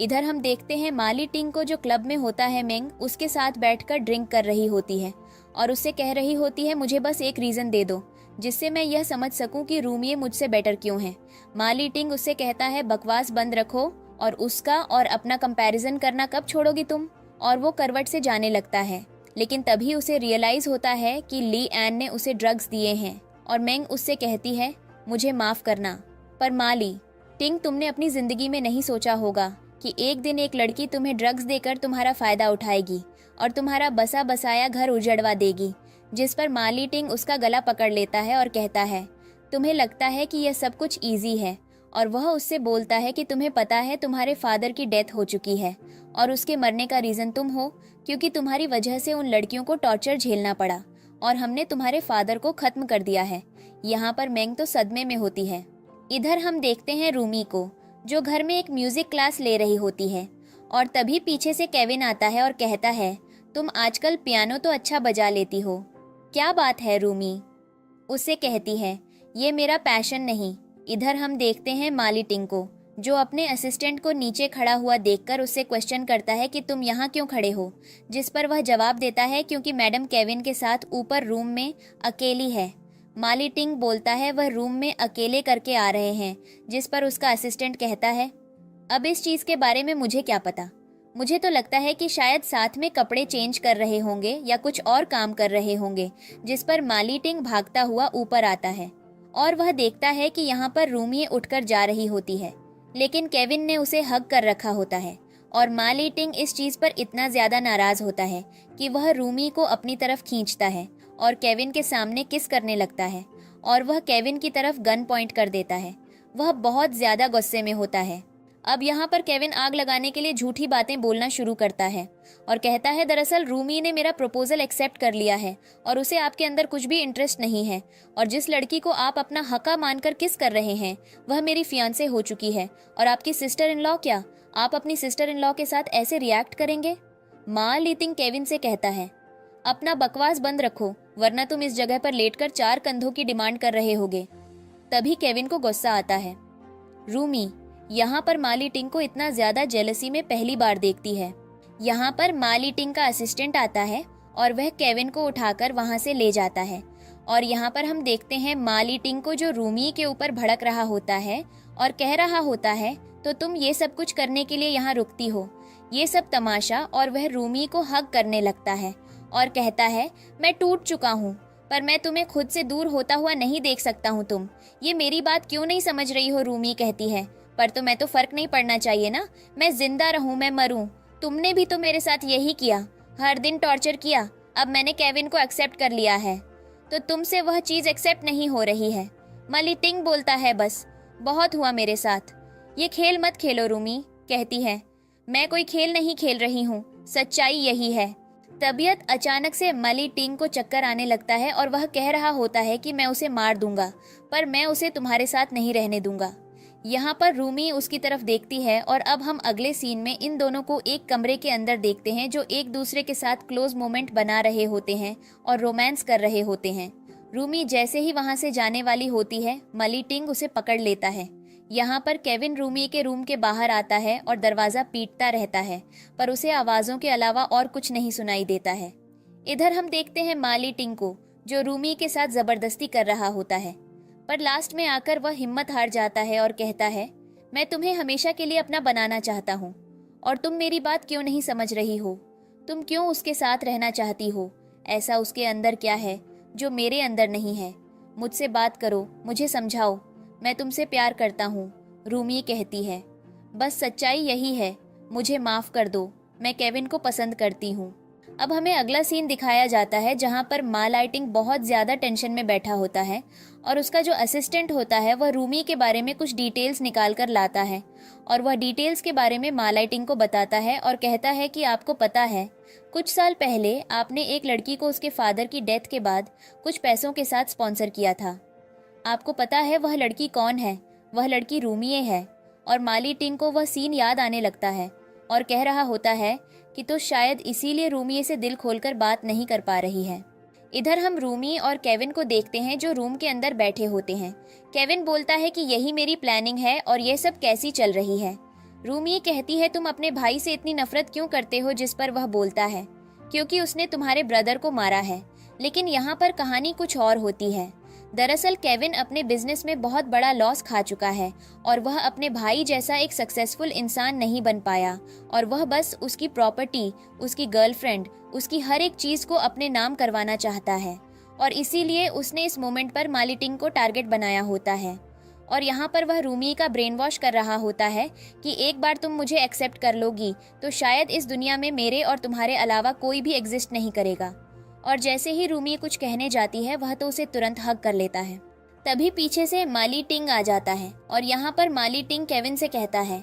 इधर हम देखते हैं माली टिंग को जो क्लब में होता है मेंग उसके साथ बैठकर ड्रिंक कर रही होती है और उससे कह रही होती है, मुझे बस एक रीज़न दे दो जिससे मैं यह समझ सकूं कि रूमी मुझसे बेटर क्यों है। माली टिंग उससे कहता है, बकवास बंद रखो और उसका और अपना कंपैरिजन करना कब छोड़ोगी तुम। और वो करवट से जाने लगता है, लेकिन तभी उसे रियलाइज होता है कि ली एन ने उसे ड्रग्स दिए हैं और मेंग उससे कहती है, मुझे माफ़ करना। पर माली टिंग, तुमने अपनी ज़िंदगी में नहीं सोचा होगा कि एक दिन एक लड़की तुम्हें ड्रग्स देकर तुम्हारा फ़ायदा उठाएगी और तुम्हारा बसा बसाया घर उजड़वा देगी। जिस पर माली टिंग उसका गला पकड़ लेता है और कहता है, तुम्हें लगता है कि यह सब कुछ ईजी है। और वह उससे बोलता है कि तुम्हें पता है तुम्हारे फादर की डेथ हो चुकी है और उसके मरने का रीज़न तुम हो, क्योंकि तुम्हारी वजह से उन लड़कियों को टॉर्चर झेलना पड़ा और हमने तुम्हारे फादर को ख़त्म कर दिया है। यहाँ पर मेंग तो सदमे में होती है। इधर हम देखते हैं रूमी को जो घर में एक म्यूज़िक क्लास ले रही होती है और तभी पीछे से केविन आता है और कहता है, तुम आजकल पियानो तो अच्छा बजा लेती हो, क्या बात है रूमी। उससे कहती है, ये मेरा पैशन नहीं। इधर हम देखते हैं माली टिंग को जो अपने असिस्टेंट को नीचे खड़ा हुआ देखकर उससे क्वेश्चन करता है कि तुम यहाँ क्यों खड़े हो, जिस पर वह जवाब देता है क्योंकि मैडम केविन के साथ ऊपर रूम में अकेली है। माली टिंग बोलता है वह रूम में अकेले करके आ रहे हैं, जिस पर उसका असिस्टेंट कहता है, अब इस चीज़ के बारे में मुझे क्या पता, मुझे तो लगता है कि शायद साथ में कपड़े चेंज कर रहे होंगे या कुछ और काम कर रहे होंगे। जिस पर माली टिंग भागता हुआ ऊपर आता है और वह देखता है कि यहाँ पर रूमी उठकर जा रही होती है, लेकिन केविन ने उसे हग कर रखा होता है और माली टिंग इस चीज़ पर इतना ज़्यादा नाराज़ होता है कि वह रूमी को अपनी तरफ खींचता है और केविन के सामने किस करने लगता है और वह केविन की तरफ गन पॉइंट कर देता है। वह बहुत ज़्यादा गुस्से में होता है। अब यहाँ पर केविन आग लगाने के लिए झूठी बातें बोलना शुरू करता है और कहता है, दरअसल रूमी ने मेरा प्रपोजल एक्सेप्ट कर लिया है और उसे आपके अंदर कुछ भी इंटरेस्ट नहीं है और जिस लड़की को आप अपना हका मानकर किस कर रहे हैं वह मेरी फियांसे हो चुकी है। और आपकी सिस्टर इन लॉ, क्या आप अपनी सिस्टर इन लॉ के साथ ऐसे रिएक्ट करेंगे। माली टिंग केविन से कहता है, अपना बकवास बंद रखो वरना तुम इस जगह पर लेटकर 4 कंधों की डिमांड कर रहे होगे। तभी केविन को गुस्सा आता है। रूमी यहाँ पर माली टिंग को इतना ज़्यादा जेलसी में पहली बार देखती है। यहाँ पर माली टिंग का असिस्टेंट आता है और वह केविन को उठाकर वहाँ से ले जाता है और यहाँ पर हम देखते हैं माली टिंग को जो रूमी के ऊपर भड़क रहा होता है और कह रहा होता है, तो तुम ये सब कुछ करने के लिए यहाँ रुकती हो, ये सब तमाशा। और वह रूमी को हग करने लगता है और कहता है, मैं टूट चुका हूँ पर मैं तुम्हें खुद से दूर होता हुआ नहीं देख सकता हूँ। तुम ये मेरी बात क्यों नहीं समझ रही हो। रूमी कहती है, पर तुम्हें तो फर्क नहीं पड़ना चाहिए ना, मैं जिंदा रहूं मैं मरूं, तुमने भी तो मेरे साथ यही किया, हर दिन टॉर्चर किया। अब मैंने केविन को एक्सेप्ट कर लिया है तो तुमसे वह चीज़ एक्सेप्ट नहीं हो रही है। माली टिंग बोलता है, बस बहुत हुआ मेरे साथ, ये खेल मत खेलो। रूमी कहती है, मैं कोई खेल नहीं खेल रही हूँ, सच्चाई यही है। तबीयत अचानक से माली टिंग को चक्कर आने लगता है और वह कह रहा होता है कि मैं उसे मार दूंगा पर मैं उसे तुम्हारे साथ नहीं रहने दूंगा। यहाँ पर रूमी उसकी तरफ देखती है और अब हम अगले सीन में इन दोनों को एक कमरे के अंदर देखते हैं जो एक दूसरे के साथ क्लोज मोमेंट बना रहे होते हैं और रोमांस कर रहे होते हैं। रूमी जैसे ही वहाँ से जाने वाली होती है माली टिंग उसे पकड़ लेता है। यहाँ पर केविन रूमी के रूम के बाहर आता है और दरवाज़ा पीटता रहता है पर उसे आवाज़ों के अलावा और कुछ नहीं सुनाई देता है। इधर हम देखते हैं माली टिंग को जो रूमी के साथ ज़बरदस्ती कर रहा होता है पर लास्ट में आकर वह हिम्मत हार जाता है और कहता है, मैं तुम्हें हमेशा के लिए अपना बनाना चाहता हूँ और तुम मेरी बात क्यों नहीं समझ रही हो। तुम क्यों उसके साथ रहना चाहती हो, ऐसा उसके अंदर क्या है जो मेरे अंदर नहीं है। मुझसे बात करो, मुझे समझाओ, मैं तुमसे प्यार करता हूँ। रूमी कहती है, बस सच्चाई यही है, मुझे माफ़ कर दो, मैं केविन को पसंद करती हूँ। अब हमें अगला सीन दिखाया जाता है जहाँ पर मा लाइटिंग बहुत ज़्यादा टेंशन में बैठा होता है और उसका जो असिस्टेंट होता है वह रूमी के बारे में कुछ डिटेल्स निकाल कर लाता है और वह डिटेल्स के बारे में मा लाइटिंग को बताता है और कहता है कि आपको पता है कुछ साल पहले आपने एक लड़की को उसके फादर की डेथ के बाद कुछ पैसों के साथ स्पॉन्सर किया था। आपको पता है वह लड़की कौन है? वह लड़की रूमिए है। और माली टिंग को वह सीन याद आने लगता है और कह रहा होता है कि तो शायद इसीलिए रूमिए से दिल खोलकर बात नहीं कर पा रही है। इधर हम रूमी और केविन को देखते हैं जो रूम के अंदर बैठे होते हैं। केविन बोलता है कि यही मेरी प्लानिंग है और ये सब कैसी चल रही है। रूमी कहती है तुम अपने भाई से इतनी नफरत क्यों करते हो, जिस पर वह बोलता है क्योंकि उसने तुम्हारे ब्रदर को मारा है। लेकिन यहाँ पर कहानी कुछ और होती है। दरअसल केविन अपने बिजनेस में बहुत बड़ा लॉस खा चुका है और वह अपने भाई जैसा एक सक्सेसफुल इंसान नहीं बन पाया और वह बस उसकी प्रॉपर्टी, उसकी गर्लफ्रेंड, उसकी हर एक चीज को अपने नाम करवाना चाहता है और इसीलिए उसने इस मोमेंट पर माली टिंग को टारगेट बनाया होता है। और यहाँ पर वह रूमी का ब्रेन वॉश कर रहा होता है कि एक बार तुम मुझे एक्सेप्ट कर लोगी तो शायद इस दुनिया में मेरे और तुम्हारे अलावा कोई भी एग्जिस्ट नहीं करेगा। और जैसे ही रूमी कुछ कहने जाती है वह तो उसे तुरंत हग कर लेता है। तभी पीछे से माली टिंग आ जाता है और यहाँ पर माली टिंग केविन से कहता है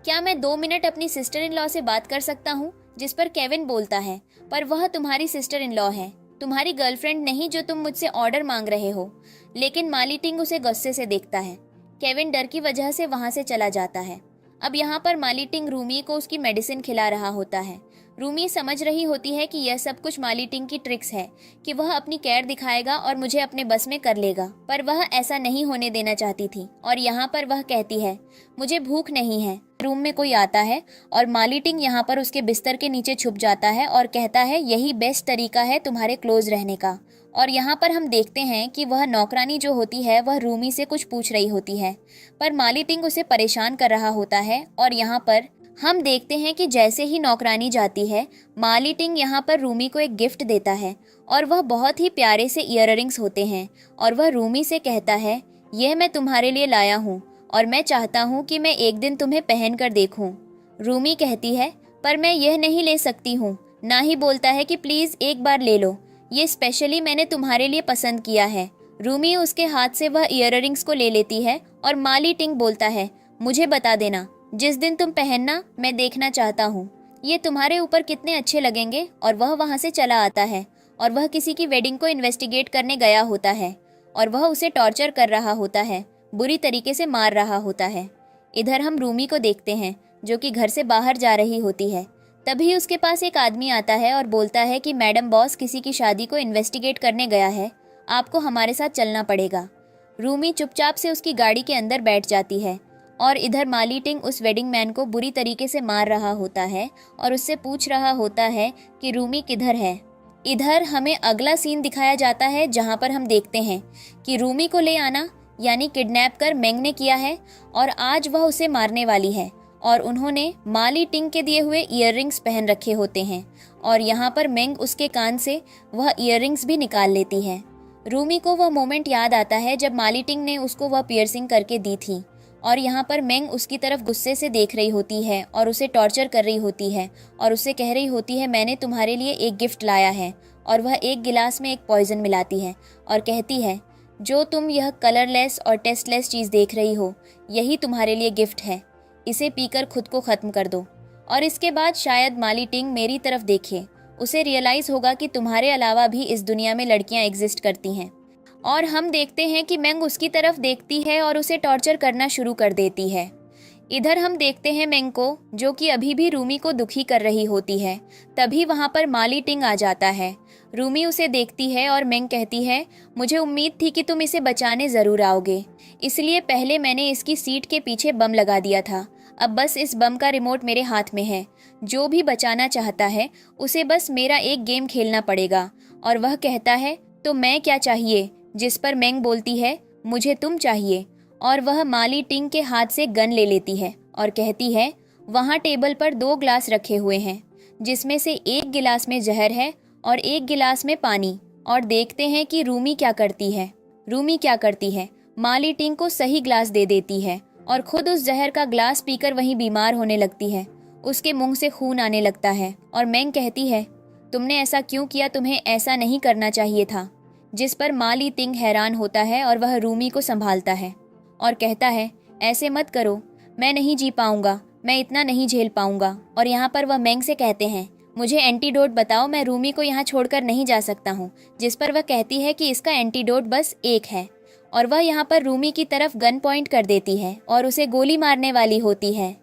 क्या मैं 2 मिनट अपनी सिस्टर इन लॉ से बात कर सकता हूँ? जिस पर केविन बोलता है पर वह तुम्हारी सिस्टर इन लॉ है, तुम्हारी गर्लफ्रेंड नहीं जो तुम मुझसे ऑर्डर मांग रहे हो। लेकिन माली टिंग उसे गुस्से से देखता है। केविन डर की वजह से वहां से चला जाता है। अब यहाँ पर माली टिंग रूमी को उसकी मेडिसिन खिला रहा होता है। रूमी समझ रही होती है कि यह सब कुछ माली टिंग की ट्रिक्स है कि वह अपनी केयर दिखाएगा और मुझे अपने बस में कर लेगा, पर वह ऐसा नहीं होने देना चाहती थी। और यहाँ पर वह कहती है मुझे भूख नहीं है। रूम में कोई आता है और माली टिंग यहाँ पर उसके बिस्तर के नीचे छुप जाता है और कहता है यही बेस्ट तरीका है तुम्हारे क्लोज रहने का। और यहाँ पर हम देखते हैं कि वह नौकरानी जो होती है वह रूमी से कुछ पूछ रही होती है पर माली टिंग उसे परेशान कर रहा होता है। और यहाँ पर हम देखते हैं कि जैसे ही नौकरानी जाती है माली टिंग यहाँ पर रूमी को एक गिफ्ट देता है और वह बहुत ही प्यारे से ईयररिंग्स होते हैं और वह रूमी से कहता है यह मैं तुम्हारे लिए लाया हूँ और मैं चाहता हूँ कि मैं एक दिन तुम्हें पहन कर देखूँ। रूमी कहती है पर मैं यह नहीं ले सकती हूँ। ना ही बोलता है कि प्लीज़ एक बार ले लो, ये स्पेशली मैंने तुम्हारे लिए पसंद किया है। रूमी उसके हाथ से वह ईयररिंग्स को ले लेती है और माली टिंग बोलता है मुझे बता देना जिस दिन तुम पहनना, मैं देखना चाहता हूँ ये तुम्हारे ऊपर कितने अच्छे लगेंगे। और वह वहाँ से चला आता है और वह किसी की वेडिंग को इन्वेस्टिगेट करने गया होता है और वह उसे टॉर्चर कर रहा होता है, बुरी तरीके से मार रहा होता है। इधर हम रूमी को देखते हैं जो कि घर से बाहर जा रही होती है। तभी उसके पास एक आदमी आता है और बोलता है कि मैडम बॉस किसी की शादी को इन्वेस्टिगेट करने गया है, आपको हमारे साथ चलना पड़ेगा। रूमी चुपचाप से उसकी गाड़ी के अंदर बैठ जाती है और इधर माली टिंग उस वेडिंग मैन को बुरी तरीके से मार रहा होता है और उससे पूछ रहा होता है कि रूमी किधर है। इधर हमें अगला सीन दिखाया जाता है जहां पर हम देखते हैं कि रूमी को ले आना यानी किडनैप कर मेंग ने किया है और आज वह उसे मारने वाली है और उन्होंने माली टिंग के दिए हुए ईयररिंग्स पहन रखे होते हैं और यहाँ पर मेंग उसके कान से वह ईयररिंग्स भी निकाल लेती है। रूमी को वह मोमेंट याद आता है जब माली टिंग ने उसको वह पियर्सिंग करके दी थी और यहाँ पर मेंग उसकी तरफ गुस्से से देख रही होती है और उसे टॉर्चर कर रही होती है और उससे कह रही होती है मैंने तुम्हारे लिए एक गिफ्ट लाया है। और वह एक गिलास में एक पॉइजन मिलाती है और कहती है जो तुम यह कलरलेस और टेस्टलेस चीज़ देख रही हो यही तुम्हारे लिए गिफ्ट है, इसे पीकर खुद को ख़त्म कर दो। और इसके बाद शायद माली टिंग मेरी तरफ देखे, उसे रियलाइज़ होगा कि तुम्हारे अलावा भी इस दुनिया में लड़कियां एग्जिस्ट करती हैं। और हम देखते हैं कि मेंग उसकी तरफ देखती है और उसे टॉर्चर करना शुरू कर देती है। इधर हम देखते हैं मेंग को जो कि अभी भी रूमी को दुखी कर रही होती है। तभी वहाँ पर माली टिंग आ जाता है। रूमी उसे देखती है और मेंग कहती है मुझे उम्मीद थी कि तुम इसे बचाने ज़रूर आओगे, इसलिए पहले मैंने इसकी सीट के पीछे बम लगा दिया था। अब बस इस बम का रिमोट मेरे हाथ में है, जो भी बचाना चाहता है उसे बस मेरा एक गेम खेलना पड़ेगा। और वह कहता है तो मैं क्या चाहिए, जिस पर मेंग बोलती है मुझे तुम चाहिए। और वह माली टिंग के हाथ से गन ले लेती है और कहती है वहाँ टेबल पर 2 ग्लास रखे हुए हैं जिसमें से एक गिलास में जहर है और एक गिलास में पानी। और देखते हैं कि रूमी क्या करती है। माली टिंग को सही ग्लास दे देती है और खुद उस जहर का ग्लास पीकर वहीं बीमार होने लगती है। उसके मुंह से खून आने लगता है और मेंग कहती है तुमने ऐसा क्यों किया, तुम्हें ऐसा नहीं करना चाहिए था। जिस पर मा ली तिंग हैरान होता है और वह रूमी को संभालता है और कहता है, ऐसे मत करो, मैं नहीं जी पाऊंगा, मैं इतना नहीं झेल पाऊंगा। और यहाँ पर वह मेंग से कहते हैं, मुझे एंटीडोट बताओ, मैं रूमी को यहाँ छोड़कर नहीं जा सकता हूँ। जिस पर वह कहती है कि इसका एंटीडोट बस एक है। और वह यहाँ पर रूमी की तरफ गन पॉइंट कर देती है और उसे गोली मारने वाली होती है।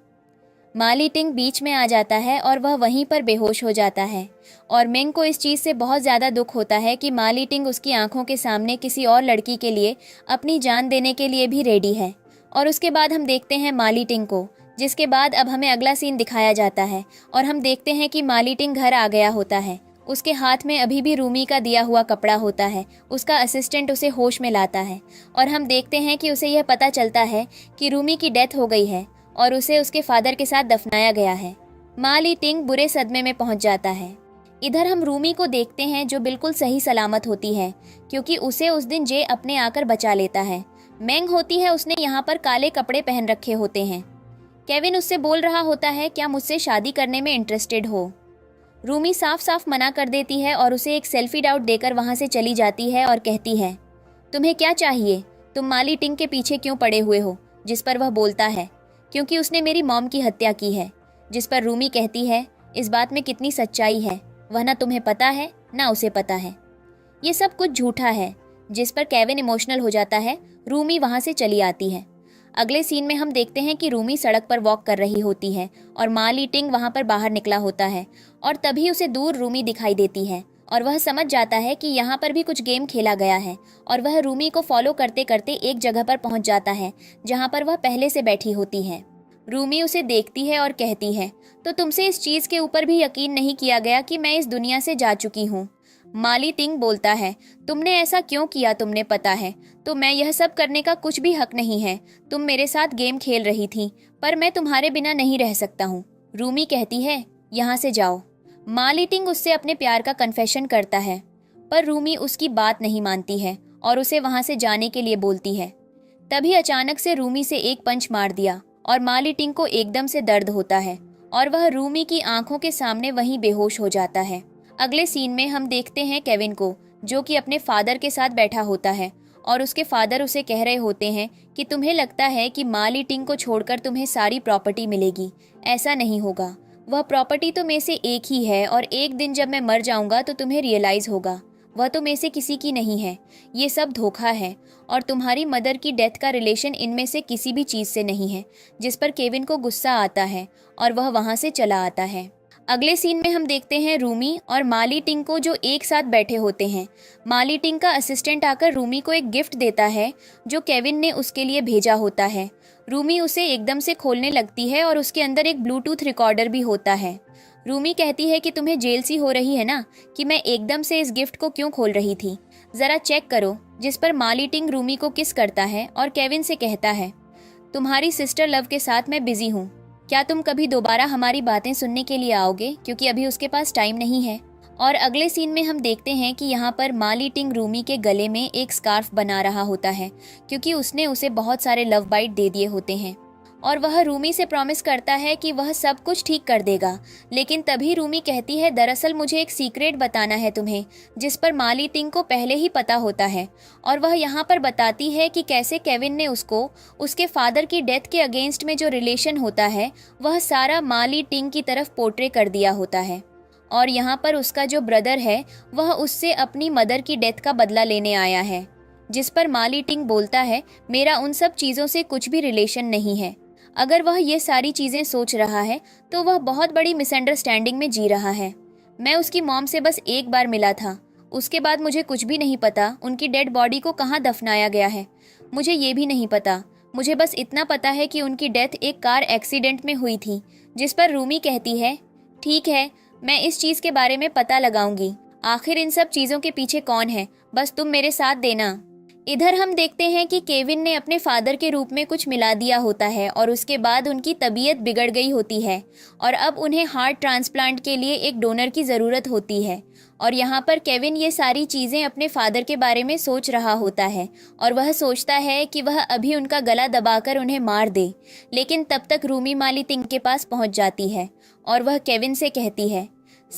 मा ली तिंग बीच में आ जाता है और वह वहीं पर बेहोश हो जाता है। और मेंग को इस चीज़ से बहुत ज़्यादा दुख होता है कि मा ली तिंग उसकी आंखों के सामने किसी और लड़की के लिए अपनी जान देने के लिए भी रेडी है। और उसके बाद हम देखते हैं मा ली तिंग को, जिसके बाद अब हमें अगला सीन दिखाया जाता है और हम देखते हैं कि मा ली तिंग घर आ गया होता है। उसके हाथ में अभी भी रूमी का दिया हुआ कपड़ा होता है। उसका असिस्टेंट उसे होश में लाता है और हम देखते हैं कि उसे यह पता चलता है कि रूमी की डेथ हो गई है और उसे उसके फादर के साथ दफनाया गया है। मा ली तिंग बुरे सदमे में पहुंच जाता है। इधर हम रूमी को देखते हैं जो बिल्कुल सही सलामत होती है, क्योंकि उसे उस दिन जे अपने आकर बचा लेता है। मेंग होती है, उसने यहाँ पर काले कपड़े पहन रखे होते हैं। केविन उससे बोल रहा होता है, क्या मुझसे शादी करने में इंटरेस्टेड हो। रूमी साफ साफ मना कर देती है और उसे एक सेल्फी डाउट देकर वहाँ से चली जाती है और कहती है, तुम्हें क्या चाहिए, तुम मा ली तिंग के पीछे क्यों पड़े हुए हो। जिस पर वह बोलता है, क्योंकि उसने मेरी मॉम की हत्या की है। जिस पर रूमी कहती है, इस बात में कितनी सच्चाई है, वह ना तुम्हें पता है ना उसे पता है, ये सब कुछ झूठा है। जिस पर केविन इमोशनल हो जाता है। रूमी वहाँ से चली आती है। अगले सीन में हम देखते हैं कि रूमी सड़क पर वॉक कर रही होती है और मा ली तिंग वहाँ पर बाहर निकला होता है और तभी उसे दूर रूमी दिखाई देती है और वह समझ जाता है कि यहाँ पर भी कुछ गेम खेला गया है और वह रूमी को फॉलो करते करते एक जगह पर पहुँच जाता है जहाँ पर वह पहले से बैठी होती है। रूमी उसे देखती है और कहती है, तो तुमसे इस चीज़ के ऊपर भी यकीन नहीं किया गया कि मैं इस दुनिया से जा चुकी हूँ। मा ली तिंग बोलता है, तुमने ऐसा क्यों किया, तुमने पता है, तो मैं यह सब करने का कुछ भी हक नहीं है। तुम मेरे साथ गेम खेल रही थी, पर मैं तुम्हारे बिना नहीं रह सकता हूँ। रूमी कहती है, यहाँ से जाओ। मा ली तिंग उससे अपने प्यार का कन्फेशन करता है, पर रूमी उसकी बात नहीं मानती है और उसे वहाँ से जाने के लिए बोलती है। तभी अचानक से रूमी से एक पंच मार दिया और मा ली तिंग को एकदम से दर्द होता है और वह रूमी की आंखों के सामने वहीं बेहोश हो जाता है। अगले सीन में हम देखते हैं केविन को, जो कि अपने फादर के साथ बैठा होता है और उसके फादर उसे कह रहे होते हैं कि तुम्हें लगता है कि मा ली तिंग को छोड़कर तुम्हें सारी प्रॉपर्टी मिलेगी, ऐसा नहीं होगा। वह प्रॉपर्टी तो में से एक ही है और एक दिन जब मैं मर जाऊंगा तो तुम्हें रियलाइज होगा वह तो में से किसी की नहीं है। ये सब धोखा है और तुम्हारी मदर की डेथ का रिलेशन इनमें से किसी भी चीज़ से नहीं है। जिस पर केविन को गुस्सा आता है और वह वहाँ से चला आता है। अगले सीन में हम देखते हैं रूमी और मा ली तिंग को जो एक साथ बैठे होते हैं। मा ली तिंग का असिस्टेंट आकर रूमी को एक गिफ्ट देता है जो केविन ने उसके लिए भेजा होता है। रूमी उसे एकदम से खोलने लगती है और उसके अंदर एक ब्लूटूथ रिकॉर्डर भी होता है। रूमी कहती है कि तुम्हें जेल सी हो रही है ना कि मैं एकदम से इस गिफ्ट को क्यों खोल रही थी, ज़रा चेक करो। जिस पर मा ली तिंग रूमी को किस करता है और केविन से कहता है, तुम्हारी सिस्टर लव के साथ मैं बिजी हूँ, क्या तुम कभी दोबारा हमारी बातें सुनने के लिए आओगे, क्योंकि अभी उसके पास टाइम नहीं है। और अगले सीन में हम देखते हैं कि यहाँ पर मा ली तिंग रूमी के गले में एक स्कार्फ बना रहा होता है, क्योंकि उसने उसे बहुत सारे लव बाइट दे दिए होते हैं और वह रूमी से प्रॉमिस करता है कि वह सब कुछ ठीक कर देगा। लेकिन तभी रूमी कहती है, दरअसल मुझे एक सीक्रेट बताना है तुम्हें, जिस पर मा ली तिंग को पहले ही पता होता है और वह यहाँ पर बताती है कि कैसे केविन ने उसको उसके फादर की डेथ के अगेंस्ट में जो रिलेशन होता है वह सारा मा ली तिंग की तरफ पोर्ट्रे कर दिया होता है और यहाँ पर उसका जो ब्रदर है वह उससे अपनी मदर की डेथ का बदला लेने आया है। जिस पर मा ली तिंग बोलता है, मेरा उन सब चीज़ों से कुछ भी रिलेशन नहीं है। अगर वह ये सारी चीज़ें सोच रहा है तो वह बहुत बड़ी मिसअंडरस्टैंडिंग में जी रहा है। मैं उसकी मॉम से बस एक बार मिला था, उसके बाद मुझे कुछ भी नहीं पता उनकी डेड बॉडी को कहाँ दफनाया गया है, मुझे ये भी नहीं पता। मुझे बस इतना पता है कि उनकी डेथ एक कार एक्सीडेंट में हुई थी। जिस पर रूमी कहती है, ठीक है, मैं इस चीज़ के बारे में पता लगाऊंगी, आखिर इन सब चीज़ों के पीछे कौन है, बस तुम मेरे साथ देना। इधर हम देखते हैं कि केविन ने अपने फादर के रूप में कुछ मिला दिया होता है और उसके बाद उनकी तबीयत बिगड़ गई होती है और अब उन्हें हार्ट ट्रांसप्लांट के लिए एक डोनर की ज़रूरत होती है। और यहाँ पर केविन ये सारी चीज़ें अपने फादर के बारे में सोच रहा होता है और वह सोचता है कि वह अभी उनका गला दबाकर उन्हें मार दे। लेकिन तब तक रूमी मा ली तिंग के पास पहुँच जाती है और वह केविन से कहती है,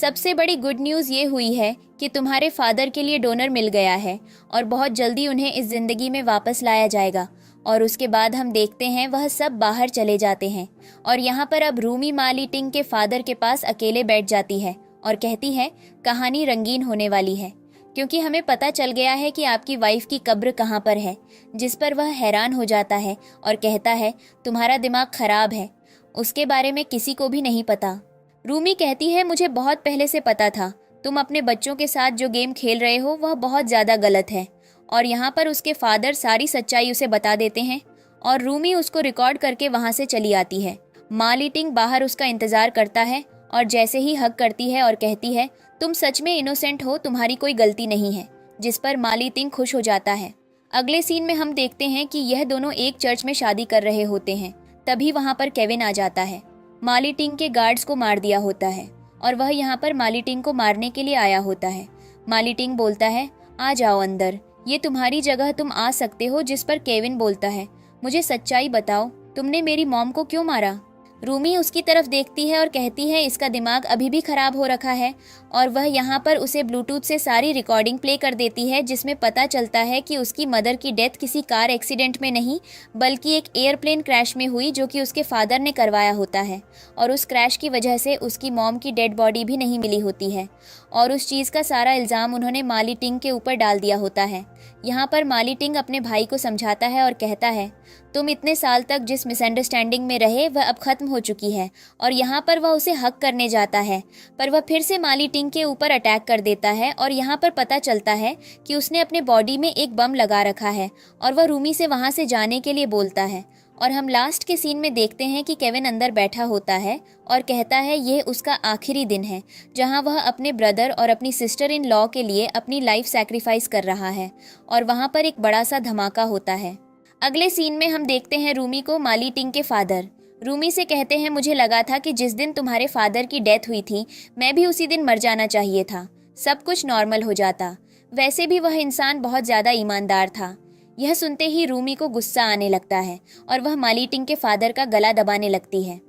सबसे बड़ी गुड न्यूज़ ये हुई है कि तुम्हारे फादर के लिए डोनर मिल गया है और बहुत जल्दी उन्हें इस ज़िंदगी में वापस लाया जाएगा। और उसके बाद हम देखते हैं वह सब बाहर चले जाते हैं और यहाँ पर अब रूमी मा ली-टिंग के फादर के पास अकेले बैठ जाती है और कहती है कहानी रंगीन होने वाली है, क्योंकि हमें पता चल गया है कि आपकी वाइफ की कब्र कहाँ पर है। जिस पर वह हैरान हो जाता है और कहता है तुम्हारा दिमाग खराब है, उसके बारे में किसी को भी नहीं पता। रूमी कहती है मुझे बहुत पहले से पता था, तुम अपने बच्चों के साथ जो गेम खेल रहे हो वह बहुत ज़्यादा गलत है। और यहाँ पर उसके फादर सारी सच्चाई उसे बता देते हैं और रूमी उसको रिकॉर्ड करके वहाँ से चली आती है। मा ली-टिंग बाहर उसका इंतज़ार करता है और जैसे ही हग करती है और कहती है तुम सच में इनोसेंट हो, तुम्हारी कोई गलती नहीं है, जिस पर मा ली-टिंग खुश हो जाता है। अगले सीन में हम देखते हैं कि यह दोनों एक चर्च में शादी कर रहे होते हैं। तभी वहाँ पर केविन आ जाता है। मा ली-टिंग के गार्ड्स को मार दिया होता है और वह यहाँ पर मा ली-टिंग को मारने के लिए आया होता है। मा ली-टिंग बोलता है आ जाओ अंदर, ये तुम्हारी जगह, तुम आ सकते हो। जिस पर केविन बोलता है मुझे सच्चाई बताओ, तुमने मेरी मॉम को क्यों मारा? रूमी उसकी तरफ देखती है और कहती है इसका दिमाग अभी भी खराब हो रखा है और वह यहाँ पर उसे ब्लूटूथ से सारी रिकॉर्डिंग प्ले कर देती है, जिसमें पता चलता है कि उसकी मदर की डेथ किसी कार एक्सीडेंट में नहीं बल्कि एक एयरप्लेन क्रैश में हुई, जो कि उसके फादर ने करवाया होता है। और उस क्रैश की वजह से उसकी मॉम की डेड बॉडी भी नहीं मिली होती है और उस चीज़ का सारा इल्ज़ाम उन्होंने मा ली-टिंग के ऊपर डाल दिया होता है। यहाँ पर मा ली-टिंग अपने भाई को समझाता है और कहता है तुम इतने साल तक जिस मिसअंडरस्टैंडिंग में रहे वह अब ख़त्म हो चुकी है। और यहाँ पर वह उसे हक करने जाता है पर वह फिर से मा ली-टिंग के ऊपर अटैक कर देता है और यहाँ पर पता चलता है कि उसने अपने बॉडी में एक बम लगा रखा है और वह रूमी से वहाँ से जाने के लिए बोलता है। और हम लास्ट के सीन में देखते हैं कि केविन अंदर बैठा होता है और कहता है ये उसका आखिरी दिन है जहां वह अपने ब्रदर और अपनी सिस्टर इन लॉ के लिए अपनी लाइफ सैक्रिफाइस कर रहा है। और वहां पर एक बड़ा सा धमाका होता है। अगले सीन में हम देखते हैं रूमी को मा ली-टिंग के फादर। रूमी से कहते हैं मुझे लगा था कि जिस दिन तुम्हारे फादर की डेथ हुई थी मैं भी उसी दिन मर जाना चाहिए था, सब कुछ नॉर्मल हो जाता। वैसे भी वह इंसान बहुत ज़्यादा ईमानदार था। यह सुनते ही रूमी को गुस्सा आने लगता है और वह मा ली-टिंग के फादर का गला दबाने लगती है।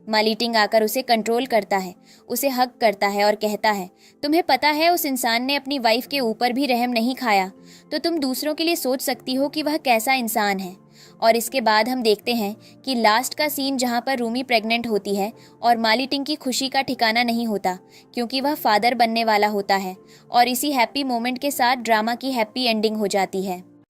मा ली-टिंग आकर उसे कंट्रोल करता है, उसे हक करता है और कहता है तुम्हें पता है उस इंसान ने अपनी वाइफ के ऊपर भी रहम नहीं खाया, तो तुम दूसरों के लिए सोच सकती हो कि वह कैसा इंसान है। और इसके बाद हम देखते हैं कि लास्ट का सीन जहां पर रूमी प्रेग्नेंट होती है और मा ली-टिंग की खुशी का ठिकाना नहीं होता, क्योंकि वह फादर बनने वाला होता है। और इसी हैप्पी मोमेंट के साथ ड्रामा की हैप्पी एंडिंग हो जाती है।